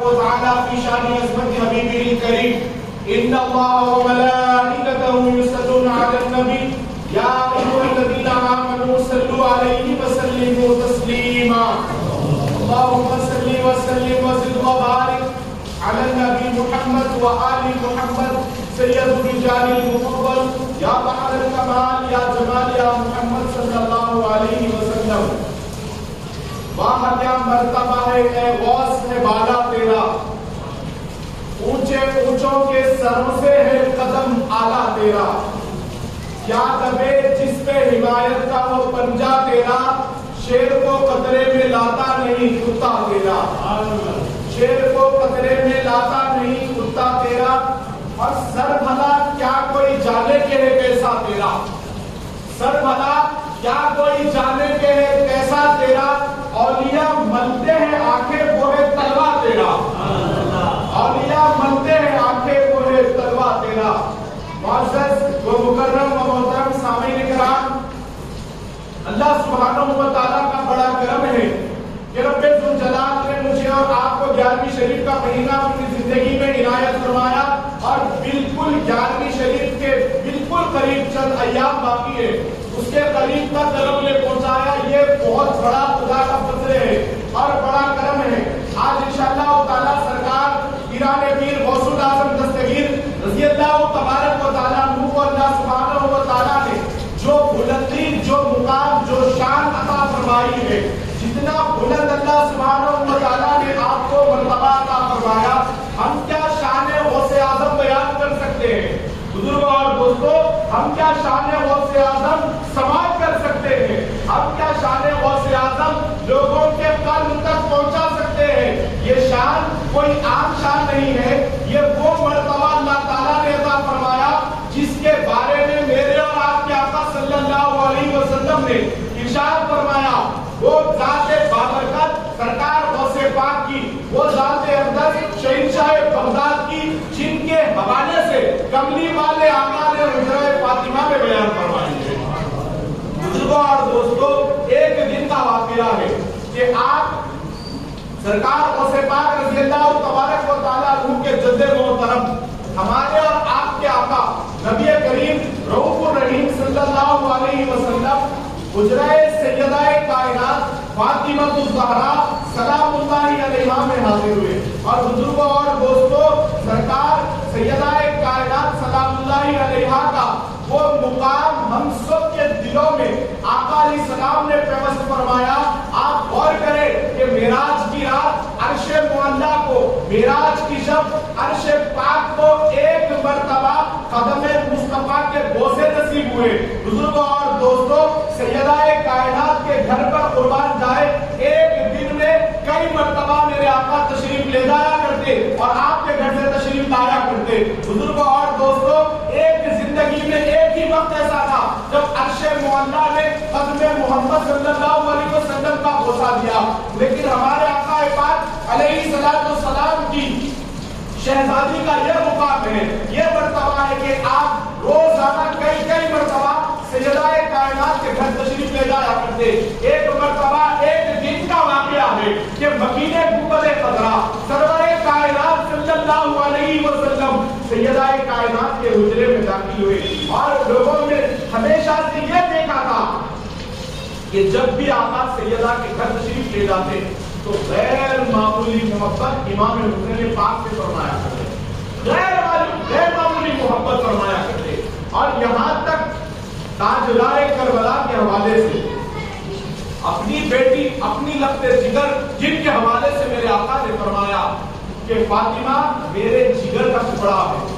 تبارک و تعالی فی شان عظمت حبیبہ الکریم ان اللہ و ملائکتہ یصلون علی النبی یا ایھا الذین آمنوا صلوا علیہ وسلموا تسلیما اللهم صل وسلم وزد وبارك على النبي محمد وآل محمد سید الرجال المفضل یا بحر الکمال یا جمال یا محمد صلی اللہ علیہ وسلم وہاں کیا مرتبہ ہے اے غوث ہے بالا تیرا اونچے اونچوں کے سروں سے ہے قدم آلہ تیرا کیا دبے جس پہ حمایت کا وہ پنجہ تیرا شیر کو قطرے میں لاتا نہیں کتا تیرا شیر کو قطرے میں لاتا نہیں کتا تیرا اور سر بھلا کیا کوئی جانے کے ہے کیسا تیرا سر بھلا کیا کوئی جانے کے ہے کیسا تیرا اولیاء ملتے ہیں آنکھیں وہ ہے تلوا تیرا اولیاء ملتے ہیں آنکھیں وہ ہے تلوا تیرا معزز و مکرم و محترم سامعین کرام اللہ سبحانہ و تعالیٰ کا بڑا کرم ہے کہ رب ذوالجلال نے مجھے اور آپ کو 11ویں شریف کا مہینہ اپنی زندگی میں عنایت فرمایا اور بالکل 11ویں شریف کے بالکل قریب چند ایام باقی ہے اس کے قریب کا درم نے پہنچایا یہ بہت بڑا خدا کا فضل ہے اور بڑا کرم ہے آج انشاءاللہ تعالیٰ سرکار پیران پیر غوث الاعظم دستگیر رضی اللہ تبارک و تعالیٰ عنہ کو اللہ سبحانہ و تعالیٰ نے جو بلندی جو مقام جو شان عطا فرمائی ہے جتنا بلند اللہ سبحانہ و تعالیٰ نے آپ کو مرتبہ عطا فرمایا ہم کیا شان غوث اعظم بیان کر سکتے ہیں بزرگوں اور دوستوں ہم کیا شان غوث اعظم سماعت کر سکتے ہیں ہم کیا شان غوث اعظم لوگوں کے قلب تک پہنچا سکتے ہیں یہ شان کوئی عام شان نہیں ہے یہ وہ مرتبہ اللہ تعالیٰ نے عطا فرمایا جس کے بارے میں میرے اور آپ کے آقا صلی اللہ علیہ وسلم نے ارشاد فرمایا وہ ذات بابرکت سرکار غوث پاک کی وہ ذات اقدس شہنشاہ بغداد کی جن کے حوالے سے کملی والے آقا نے حجرہ فاطمہ میں بیان فرمائی ہے بزرگوں اور دوستوں ایک دن کا واقعہ ہے کہ آپ سرکار غوث پاک رضی اللہ تبارک و تعالیٰ عنہ کے جد محترم ہمارے اور آپ کے آقا نبی کریم رؤوف الرحیم صلی اللہ علیہ وسلم حجرہ سیدہ کائنات فاطمہ الزہرا سلام اللہ علیہا میں حاضر ہوئے اور بزرگوں اور دوستوں سرکار سیدہ کائنات سلام اللہ علیہا کا وہ مقام ہم سب کے دلوں میں آقا علیہ السلام نے پیوست فرمایا آپ غور کریں کہ معراج کی رات عرش معلیٰ کو معراج کی شب عرش پاک کو ایک مرتبہ قدم مصطفیٰ کے بوسے نصیب ہوئے بزرگوں اور دوستوں سیدہ کائنات کے گھر پر قربان جائے ایک دن میں کئی مرتبہ میرے آقا تشریف لے جایا کرتے اور آپ کے گھر سے تشریف لایا کرتے بزرگوں اور دوستوں ایک زندگی میں ایک ہی وقت ایسا تھا جب عرش معلیٰ نے قدم محمد صلی اللہ علیہ وسلم کا بوسہ دیا لیکن ہمارے آقا پاک علیہ السلام کی شہزادی کا یہ مقام ہے یہ مرتبہ ہے کہ آپ روزانہ کئی مرتبہ سیدہ کائنات کے گھر تشریف لے جایا کرتے ایک مرتبہ ایک دن کا واقعہ ہے کہ مکین گنبد خضرا سرور کائنات صلی اللہ علیہ وسلم سیدہ کائنات کے حجرے میں داخل ہوئے اور لوگوں نے ہمیشہ سے یہ دیکھا تھا کہ جب بھی آقا سیدہ کے گھر تشریف لے جاتے تو غیر معمولی محبت امام حسین پاک سے فرمایا کرتے غیر معمولی محبت فرمایا کرتے اور یہاں تک تاجدار کربلا کے حوالے سے اپنی بیٹی اپنی لخت جگر جن کے حوالے سے میرے آقا نے فرمایا کہ فاطمہ میرے جگر کا ٹکڑا ہے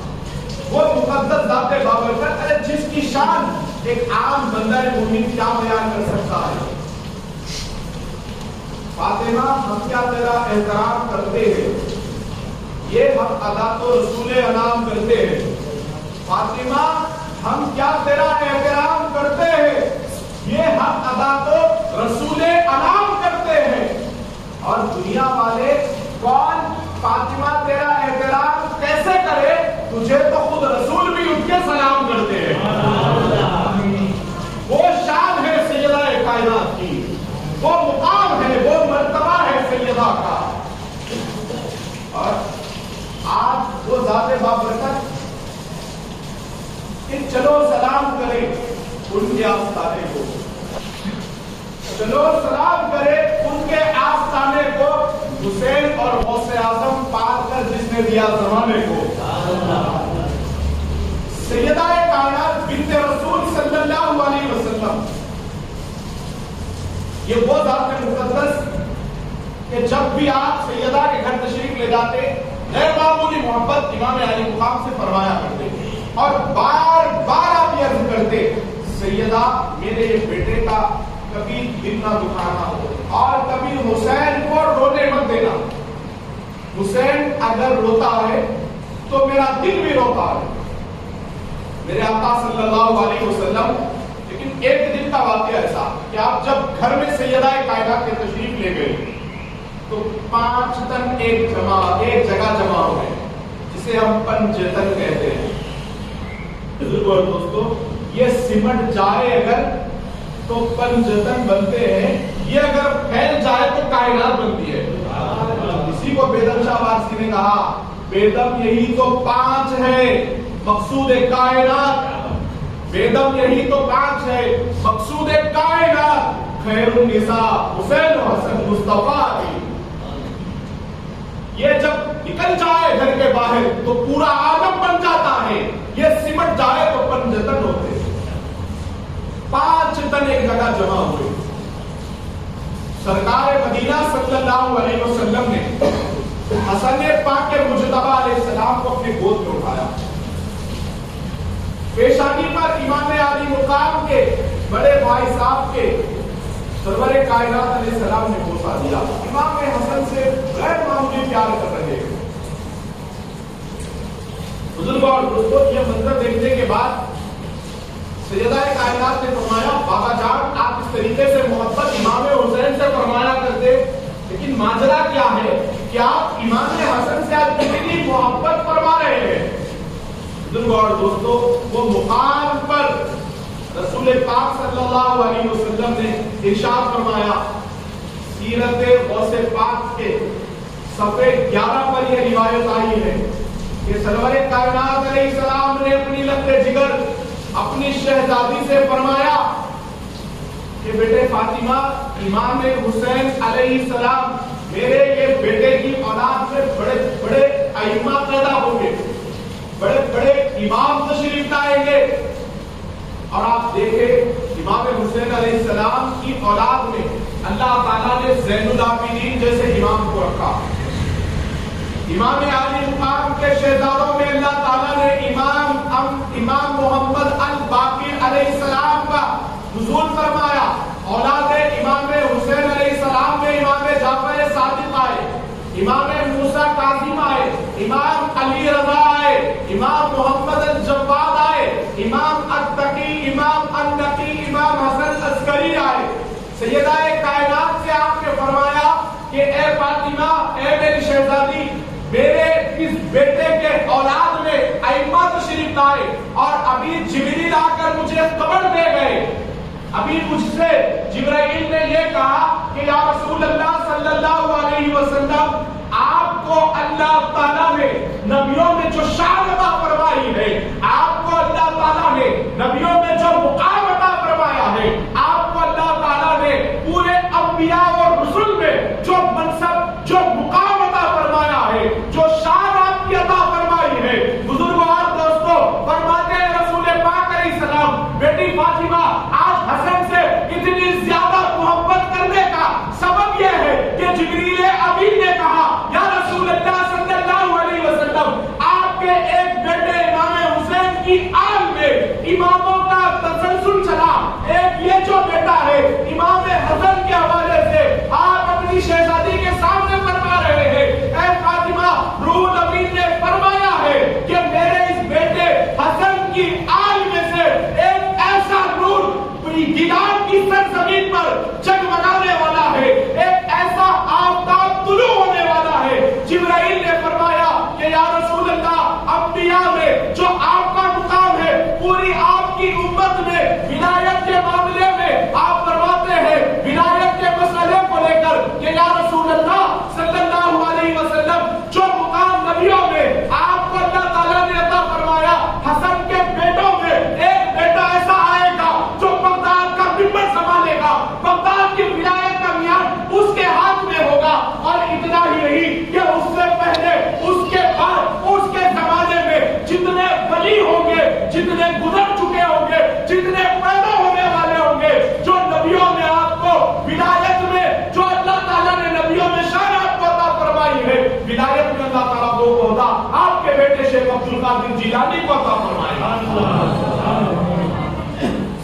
وہ مقدس ذات بابرکت ہے جس کی شان ایک عام بندہ مومن کیا بیان کر سکتا ہے فاطمہ ہم کیا تیرا احترام کرتے ہیں یہ حق ادا تو رسول انعام کرتے ہیں فاطمہ ہم کیا تیرا احترام کرتے ہیں یہ حق ادا تو رسول انعام کرتے ہیں اور دنیا والے کون فاطمہ تیرا احترام کیسے کرے تجھے تو خود رسول بھی اٹھ کے سلام کرتے ہیں وہ شان ہے سیدہ کائنات کی وہ مقام ہے وہ مرتبہ ہے سیدہ کا اور آج وہ ذات بابرکت کہ چلو سلام کرے ان کے آستانے کو، چلو سلام کرے ان کے آستانے کو، حسین اور غوث اعظم پال کر جس نے دیا زمانے کو، سیدہ کائنات بنت رسول صلی اللہ علیہ وسلم، یہ وہ ذات مقدس کہ جب بھی آپ سیدہ کے گھر تشریف لے جاتے غیر معمولی محبت امام علی مقام سے فرمایا کرتے اور بار بار آپ یہ عرض کرتے سیدہ میرے بیٹے کا کبھی دل نہ دکھانا ہو اور کبھی حسین کو رونے مت دینا، حسین اگر روتا ہے تو میرا دل بھی روتا ہے، میرے آقا صلی اللہ علیہ وسلم۔ لیکن ایک دن کا واقعہ ایسا کہ آپ جب گھر میں سیدہ کائنات کے تشریف لے گئے تو 5 تن ایک جگہ جمع ہو گئے جسے ہم پنجتن کہتے ہیں۔ بزرگوں اور دوستو، یہ سمٹ جائے اگر تو پنجتن بنتے ہیں، یہ اگر پھیل جائے تو کائنات بنتی ہے۔ اسی کو بیدم شاہ وارسی نے کہا بیدم یہی تو 5 ہے مقصود کائنات، بیدم یہی تو 5 ہے مقصود کائنات، خیر النساء حسین و حسن مصطفیٰ علی۔ یہ جب نکل جائے گھر کے باہر تو پورا عالم بن جاتا ہے، یہ سمٹ جائے تو پنجتن ہوتے ہیں۔ 5 تن ایک جگہ جمع ہوئے، سرکار مدینہ صلی اللہ علیہ وسلم نے حسن پاک مجتبی علیہ السلام کو اپنے گود میں اٹھایا، پیشانی پر امام علی مقام کے بڑے بھائی صاحب کے سرور کائنات علیہ السلام نے بوسہ دیا، امام حسن سے غیر معمولی پیار کر رہے ہیں۔ بزرگوں اور دوستوں، یہ منظر دیکھنے کے بعد سیدہ کائنات نے فرمایا بابا جان آپ اس طریقے سے محبت امام حسین سے فرمایا کرتے، لیکن ماجرا کیا ہے کہ آپ امام حسن سے آج کتنی محبت فرما رہے ہیں؟ بزرگوں اور دوستوں، وہ مقام پر رسول پاک صلی اللہ علیہ وسلم نے ارشاد فرمایا، سیرت غوث پاک کے صفحے 11 پر یہ روایت آئی ہے کہ سرور کائنات علیہ السلام نے اپنی لقب جگر اپنی شہزادی سے فرمایا کہ بیٹے فاطمہ امام حسین علیہ السلام میرے یہ بیٹے کی اولاد میں بڑے بڑے ائمہ پیدا ہوں گے، بڑے بڑے امام تشریف لائیں گے، اور آپ دیکھیں امام حسین علیہ السلام کی اولاد میں اللہ تعالیٰ نے زین العابدین جیسے امام کو رکھا، امام علی مقام کے شہزادوں میں اللہ تعالیٰ نے امام محمد الباقر علیہ السلام کا نزول فرمایا، اولاد امام حسین علیہ السلام میں امام جعفر صادق آئے، امام موسیٰ کاظم آئے، امام علی رضا آئے، امام محمد الجواد آئے، امام التقی، امام النقی، امام حسن عسکری آئے۔ سیدہ کائنات سے آپ نے فرمایا کہ اے فاطمہ، اے میری شہزادی، میرے اس بیٹے کے اولاد میں ائمہ تشریف لائے اور ابھی جبریل آ کر مجھے خبر دے گئے، ابھی مجھ سے جبرائیل نے یہ کہا کہ یا رسول اللہ صلی اللہ علیہ وسلم آپ کو اللہ تعالیٰ نے نبیوں میں جو شان عطا فرمائی ہے، آپ کو اللہ تعالیٰ نے نبیوں میں جو مقام عطا فرمایا ہے، آپ کو اللہ تعالیٰ نے پورے انبیاء اور رسل میں جو منصب جو مقام عطا فرمایا ہے، جو شان آپ کی عطا فرمائی ہے۔ بزرگوں اور دوستوں، فرماتے ہیں رسول پاک علیہ السلام بیٹی فاطمہ آج حسن سے اتنی زیادہ محبت کرنے کا سبب یہ ہے کہ جبریل امین نے کہا القادر جیلانی کو عطا فرمائے۔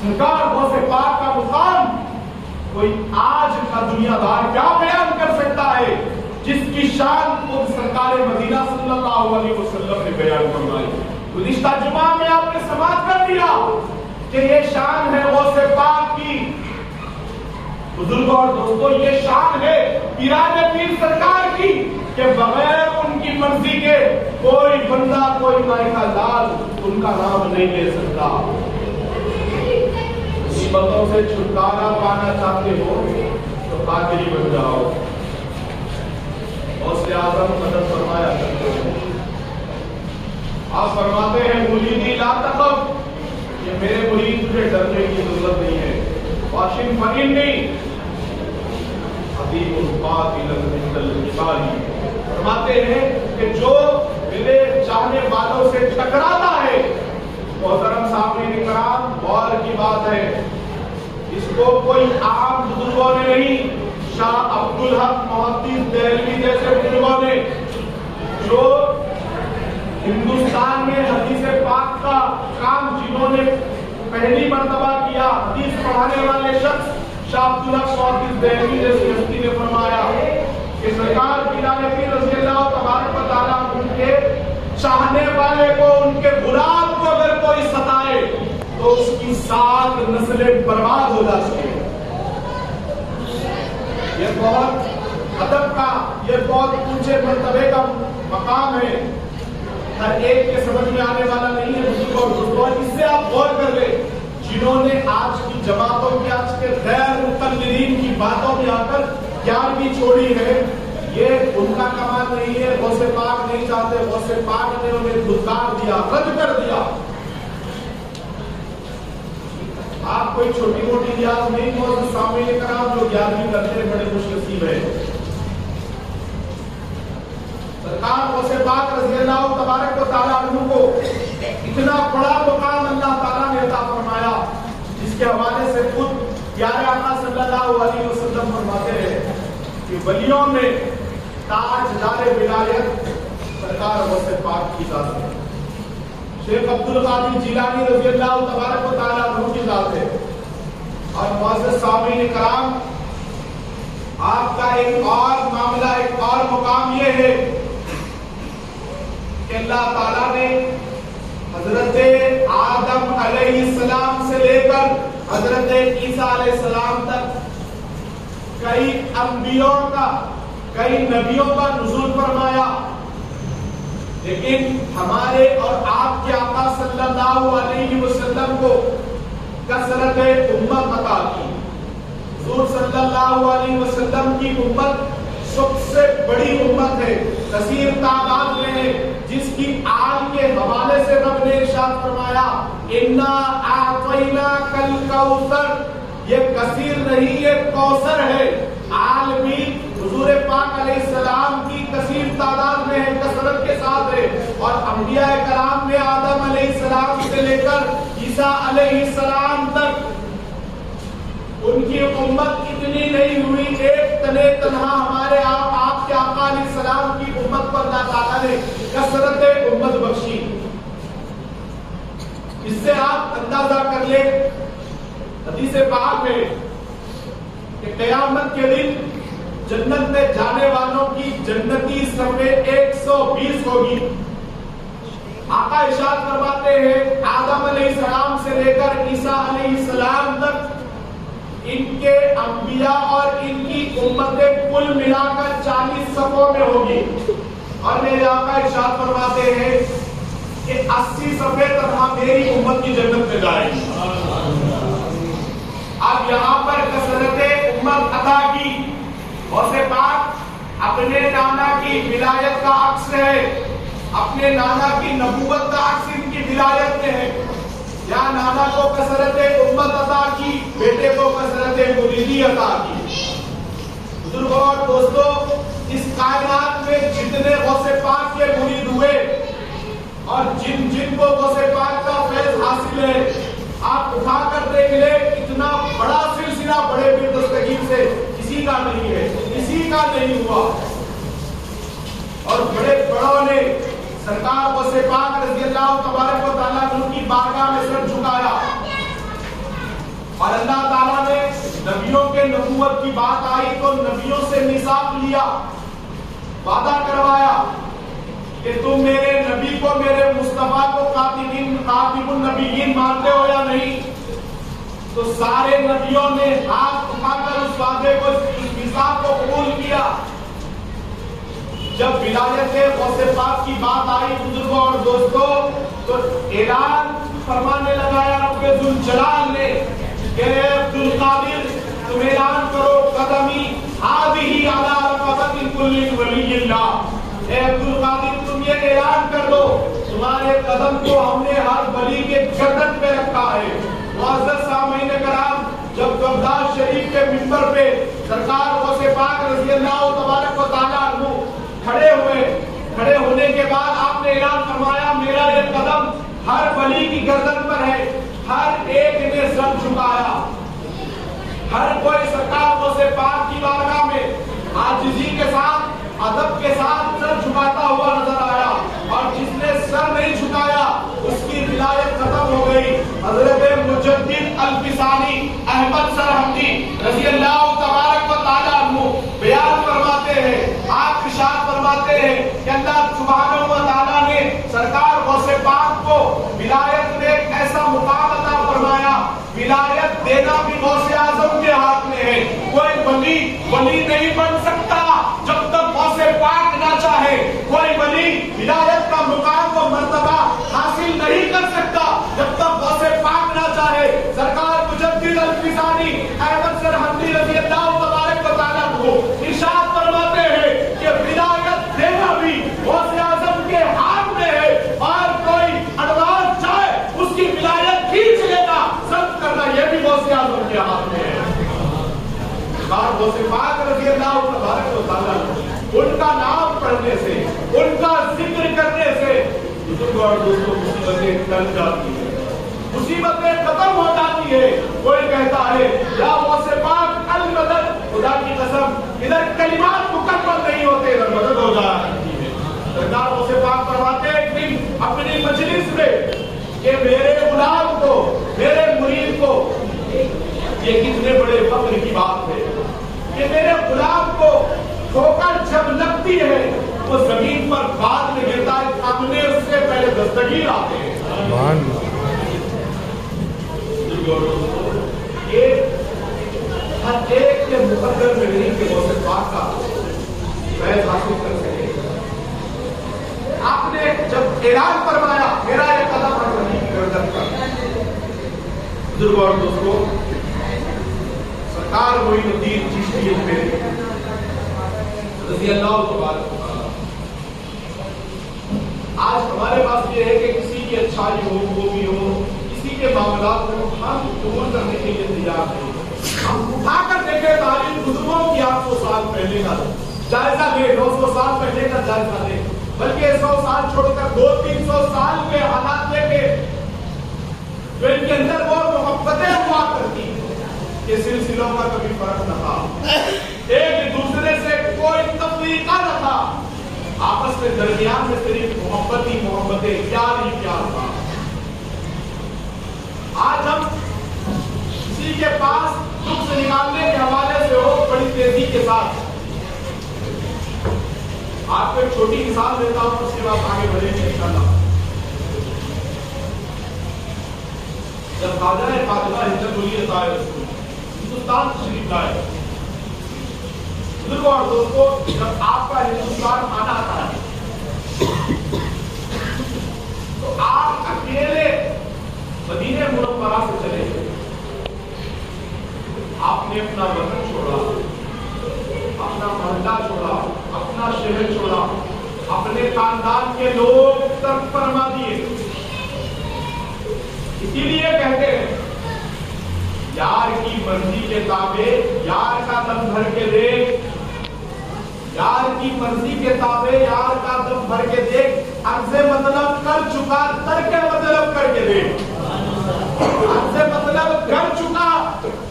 سرکار غوث پاک کا مقام کوئی آج کا دنیا دار کیا بیان کر سکتا ہے جس کی شان خود سرکار مدینہ صلی اللہ علیہ وسلم نے بیان فرمائی۔ گزشتہ جمعہ میں آپ نے سماعت کر دیا کہ یہ شان ہے غوث پاک کی۔ بزرگوں اور دوستوں، یہ شان ہے پیران پیر سرکار کی کہ بغیر ان کی مرضی کے کوئی بندہ، کوئی مائکہ لال ان کا نام نہیں لے سکتا۔ مصیبتوں سے چھٹکارا پانا چاہتے ہو تو قادری بن جاؤ۔ غوث اعظم مدد فرمایا کرتے ہیں، آپ فرماتے ہیں مریدی لا تخف، کہ میرے مرید تجھے ڈرنے کی ضرورت نہیں ہے۔ واشن فنینی حبیب القاتل الجبال، فرماتے ہیں کہ جو میرے چاہنے والوں سے ٹکراتا ہے، محترم سامعین کرام غور کی بات ہے، اس کو کوئی عام بزرگوں نے نہیں، شاہ عبدالحق محدث دہلوی جیسے بزرگوں نے جو ہندوستان میں حدیث پاک کا کام جنہوں نے پہلی مرتبہ کیا، حدیث پڑھانے والے شخص شاہ عبدالحق محدث دہلوی جیسی ہستی نے فرمایا کہ سرکار پیران پیر رضی اللہ تبارک و تعالیٰ ان کے چاہنے والے کو، ان کے غلام کو اگر کوئی ستائے تو اس کی 7 نسلیں برباد ہو جاتی ہیں۔ یہ بہت ادب کا، یہ بہت اونچے مرتبے کا مقام ہے، ہر ایک کے سمجھ میں آنے والا نہیں ہے بزرگوں اور دوستوں۔ اس سے آپ غور کر لیں، جنہوں نے آج کی جماعتوں کی، آج کے غیر مقلدین کی باتوں میں آ کر گیارہویں چھوڑی ہے، یہ ان کا کمال نہیں ہے۔ غوث پاک نہیں چاہتے، غوث پاک نے انہیں دھتکار دیا، رد کر دیا۔ آپ کوئی چھوٹی موٹی ریاض نہیں، معزز سامعین کرام، جو 11ویں کرتے ہیں بڑے خوش نصیب ہے۔ سرکار غوث پاک رضی اللہ تبارک و تعالیٰ عنہ کو اتنا بڑا مقام اللہ تعالیٰ نے عطا فرمایا، جس کے حوالے سے خود پیارے آقا صلی اللہ علیہ وسلم فرماتے ہیں کہ ولیوں میں تاجدار ولایت سرکار غوث پاک کی ذات ہے، شیخ عبد القادر جیلانی رضی اللہ تبارک و تعالیٰ عنہ کی ذات ہے۔ اور معزز سامعین کرام، آپ کا ایک اور معاملہ، ایک اور مقام یہ ہے کہ اللہ تعالیٰ نے حضرت آدم علیہ السلام سے لے کر حضرت عیسیٰ علیہ السلام تک کئی انبیاء کا، کئی نبیوں کا نزول فرمایا، لیکن ہمارے اور آپ کے آقا صلی اللہ علیہ وسلم کو کثرت امت عطا کی۔ حضور صلی اللہ علیہ وسلم کی امت سب سے بڑی امت ہے، کثیر تعداد میں ہے، جس کی آل کے حوالے سے رب نے ارشاد فرمایا اِنَّا أَعْطَيْنَاكَ الْكَوْثَرَ، یہ کثیر نہیں، یہ کوثر ہے۔ آل بھی حضور پاک علیہ السلام کی کثیر تعداد میں ہے، کثرت کے ساتھ ہے، اور انبیاء کرام میں آدم علیہ السلام سے لے کر عیسیٰ علیہ السلام تک ان کی امت اتنی نہیں ہوئی، ایک تنے تنہا ہمارے آپ کے آقا علیہ السلام کی امت پر اللہ تعالیٰ نے کثرت امت بخشی۔ اس سے آپ اندازہ کر لیں حدیث پاک میں کہ قیامت کے دن جنت میں جانے والوں کی جنتی صفحے 120 ہوگی۔ آقا ارشاد فرماتے ہیں آدم علیہ السلام سے لے کر عیسیٰ علیہ السلام تک ان کے انبیاء اور ان کی امتیں کل ملا کر 40 صفوں میں ہوگی، اور میرے آقا ارشاد فرماتے ہیں کہ 80 صفحے تنہا میری امت کی جنت میں جائے گی۔ اب یہاں پر کثرت امت عطا کی، غوث پاک اپنے نانا کی ولایت کا عکس ہے، اپنے نانا کی نبوت کا عکس ان کی ولایت میں ہے۔ یا نانا کو کثرت امت عطا کی، بیٹے کو کثرت مریدی عطا کی۔ بزرگوں اور دوستوں، اس کائنات میں جتنے غوث پاک کے مرید ہوئے اور جن جن کو غوث پاک کا فیض حاصل ہے، آپ اٹھا کر دیکھ لیں اتنا بڑا سلسلہ بڑے پیر دستگیر سے کسی کا نہیں ہے، کسی کا نہیں ہوا۔ اور بڑے بڑوں نے سرکار غوث پاک رضی اللہ تبارک و تعالیٰ عنہ کی بارگاہ میں سر جھکایا اور اللہ تعالیٰ نے نبیوں کے نبوت کی بات آئی تو نبیوں سے میثاق لیا، وعدہ کروایا کہ تم میرے نبی کو، میرے مصطفیٰ کو خاتم النبیین مانتے ہو یا نہیں؟ تو سارے نبیوں نے ہاتھ اٹھا کر اس وعدے کو، اس میثاق کو قبول کیا۔ جب ولایت غوث پاک کی بات آئی بزرگوں اور دوستوں، تو اعلان فرمانے لگایا رب ذوالجلال نے کہ اے عبد القادر تم اعلان کرو قدمی ہذہ علی رقبۃ کل ولی اللہ۔ اے عبد القادر تم یہ اعلان کر دو تمہارے قدم کو ہم نے ہر ولی کے گردن پہ رکھا ہے۔ معزز سامعین کرام، جب بغداد شریف کے منبر پہ سرکار غوث پاک رضی اللہ تبارک و تعالیٰ عنہ کھڑے ہونے کے بعد آپ نے اعلان فرمایا میرا یہ قدم ہر ولی کی گردن پر ہے۔ ہر ایک نے سر جھکایا، ہر کوئی سرکار غوث پاک کی بارگاہ میں عاجزی کے ساتھ، ادب کے ساتھ سر جھکاتا ہوا نظر آیا، اور جس نے سر نہیں جھکایا اس کی ولایت ختم ہو گئی۔ حضرت مجدد الفسانی احمد سرہندی رضی اللہ تبارک و تعالیٰ عنہ بیان فرماتے ہیں، آپ ارشاد فرماتے ہیں کہ اللہ سبحانہ و تعالیٰ نے سرکار غوث پاک کو ولایت میں ایک ایسا مقام عطا فرمایا، ولایت دینا بھی غوث اعظم کے ہاتھ میں ہے۔ کوئی ولی نہیں بن سکتا جب تک غوث پاک نہ چاہے، کوئی ولی ولایت کا مقام و مرتبہ حاصل نہیں کر سکتا جب تک غوث پاک نہ چاہے۔ سرکار مجدد الفسانی احمد سرہندی رضی اللہ تبارک و تعالیٰ کو ارشاد فرماتے ہیں کہ ولایت دینا بھی غوث اعظم کے ہاتھ میں ہے، اور کوئی اڈوانس چاہے اس کی ولایت کھینچ لینا، ضبط کرنا، یہ بھی غوث اعظم کے ہاتھ میں ہے۔ غوث پاک رضی اللہ تبارک و تعالیٰ ان کا نام پڑھنے سے، ان کا ذکر کرنے سے بزرگوں اور دوستوں مصیبتیں ٹل جاتی ہیں، مصیبتیں ختم ہو جاتی ہے۔ کوئی کہتا ہے یا غوث پاک المدد، خدا کی قسم ادھر کلمات مکمل نہیں ہوتے، ادھر مدد ہو جاتی ہے۔ سرکار غوث پاک فرماتے ہیں ایک دن اپنی مجلس میں کہ میرے غلام کو، میرے مرید کو، یہ کتنے بڑے فخر کی بات ہے کہ میرے غلام کو ٹھوکر جب لگتی ہے وہ زمین پر بعد میں گرتا ہے، اپنے اس سے پہلے دستگیر آتے ہیں۔ یہ ہر ایک کے مقدر میں نہیں کہ غوث پاک کا فیض حاصل کر سکے۔ آپ نے جب اعلان فرمایا میرا یہ قدم ہر ولی کی گردن پر، بزرگوں اور دوستوں سرکار معین الدین چشتیت میں رضی اللہ تبارک و تعالیٰ، آج ہمارے پاس یہ ہے کہ کسی کی اچھائی ہو، وہ بھی ہو، کسی کے معاملات کو ہم قبول کرنے کے لیے تیار ہیں۔ ہم اٹھا کر دیکھیں تعلیم بزرگوں کی 800 سال پہلے کا جائزہ لیں، 900 سال پہلے کا جائزہ لیں، بلکہ 100 سال چھوڑ کر 200-300 سال کے حالات دیکھیں تو ان کے اندر وہ محبتیں ہوا کرتی کہ سلسلوں کا کبھی فرق نہ تھا، ایک دوسرے سے کوئی تفریقہ نہ تھا، آپس میں درمیان میں صرف محبت ہی محبتیں، پیار ہی پیار تھا۔ آج ہم کسی کے پاس نقص نکالنے کے حوالے سے ہو بڑی تیزی کے ساتھ، آپ کو ایک چھوٹی مثال دیتا ہوں، اس کے بعد آگے بڑھیں گے انشاءاللہ۔ جب خواجہ فاطمہ ہجرت الہی عطا رسول ہندوستان تشریف لائے، بزرگوں اور دوستوں جب آپ کا ہندوستان آنا تھا تو آپ اکیلے مدینہ منورہ سے چلے گئے، آپ نے اپنا وطن چھوڑا، اپنا محلہ چھوڑا، اپنا شہر چھوڑا، اپنے خاندان کے لوگ ترک فرما دیے۔ اسی لیے کہتے ہیں یار کی مرضی کے تابع یار کا دم بھر کے دیکھ، یار کی مرضی کے تابع یار کا دم بھر کے دیکھ، عرض مطلب کر چکا ترک مطلب کر کے دیکھ، عرض مطلب کر چکا،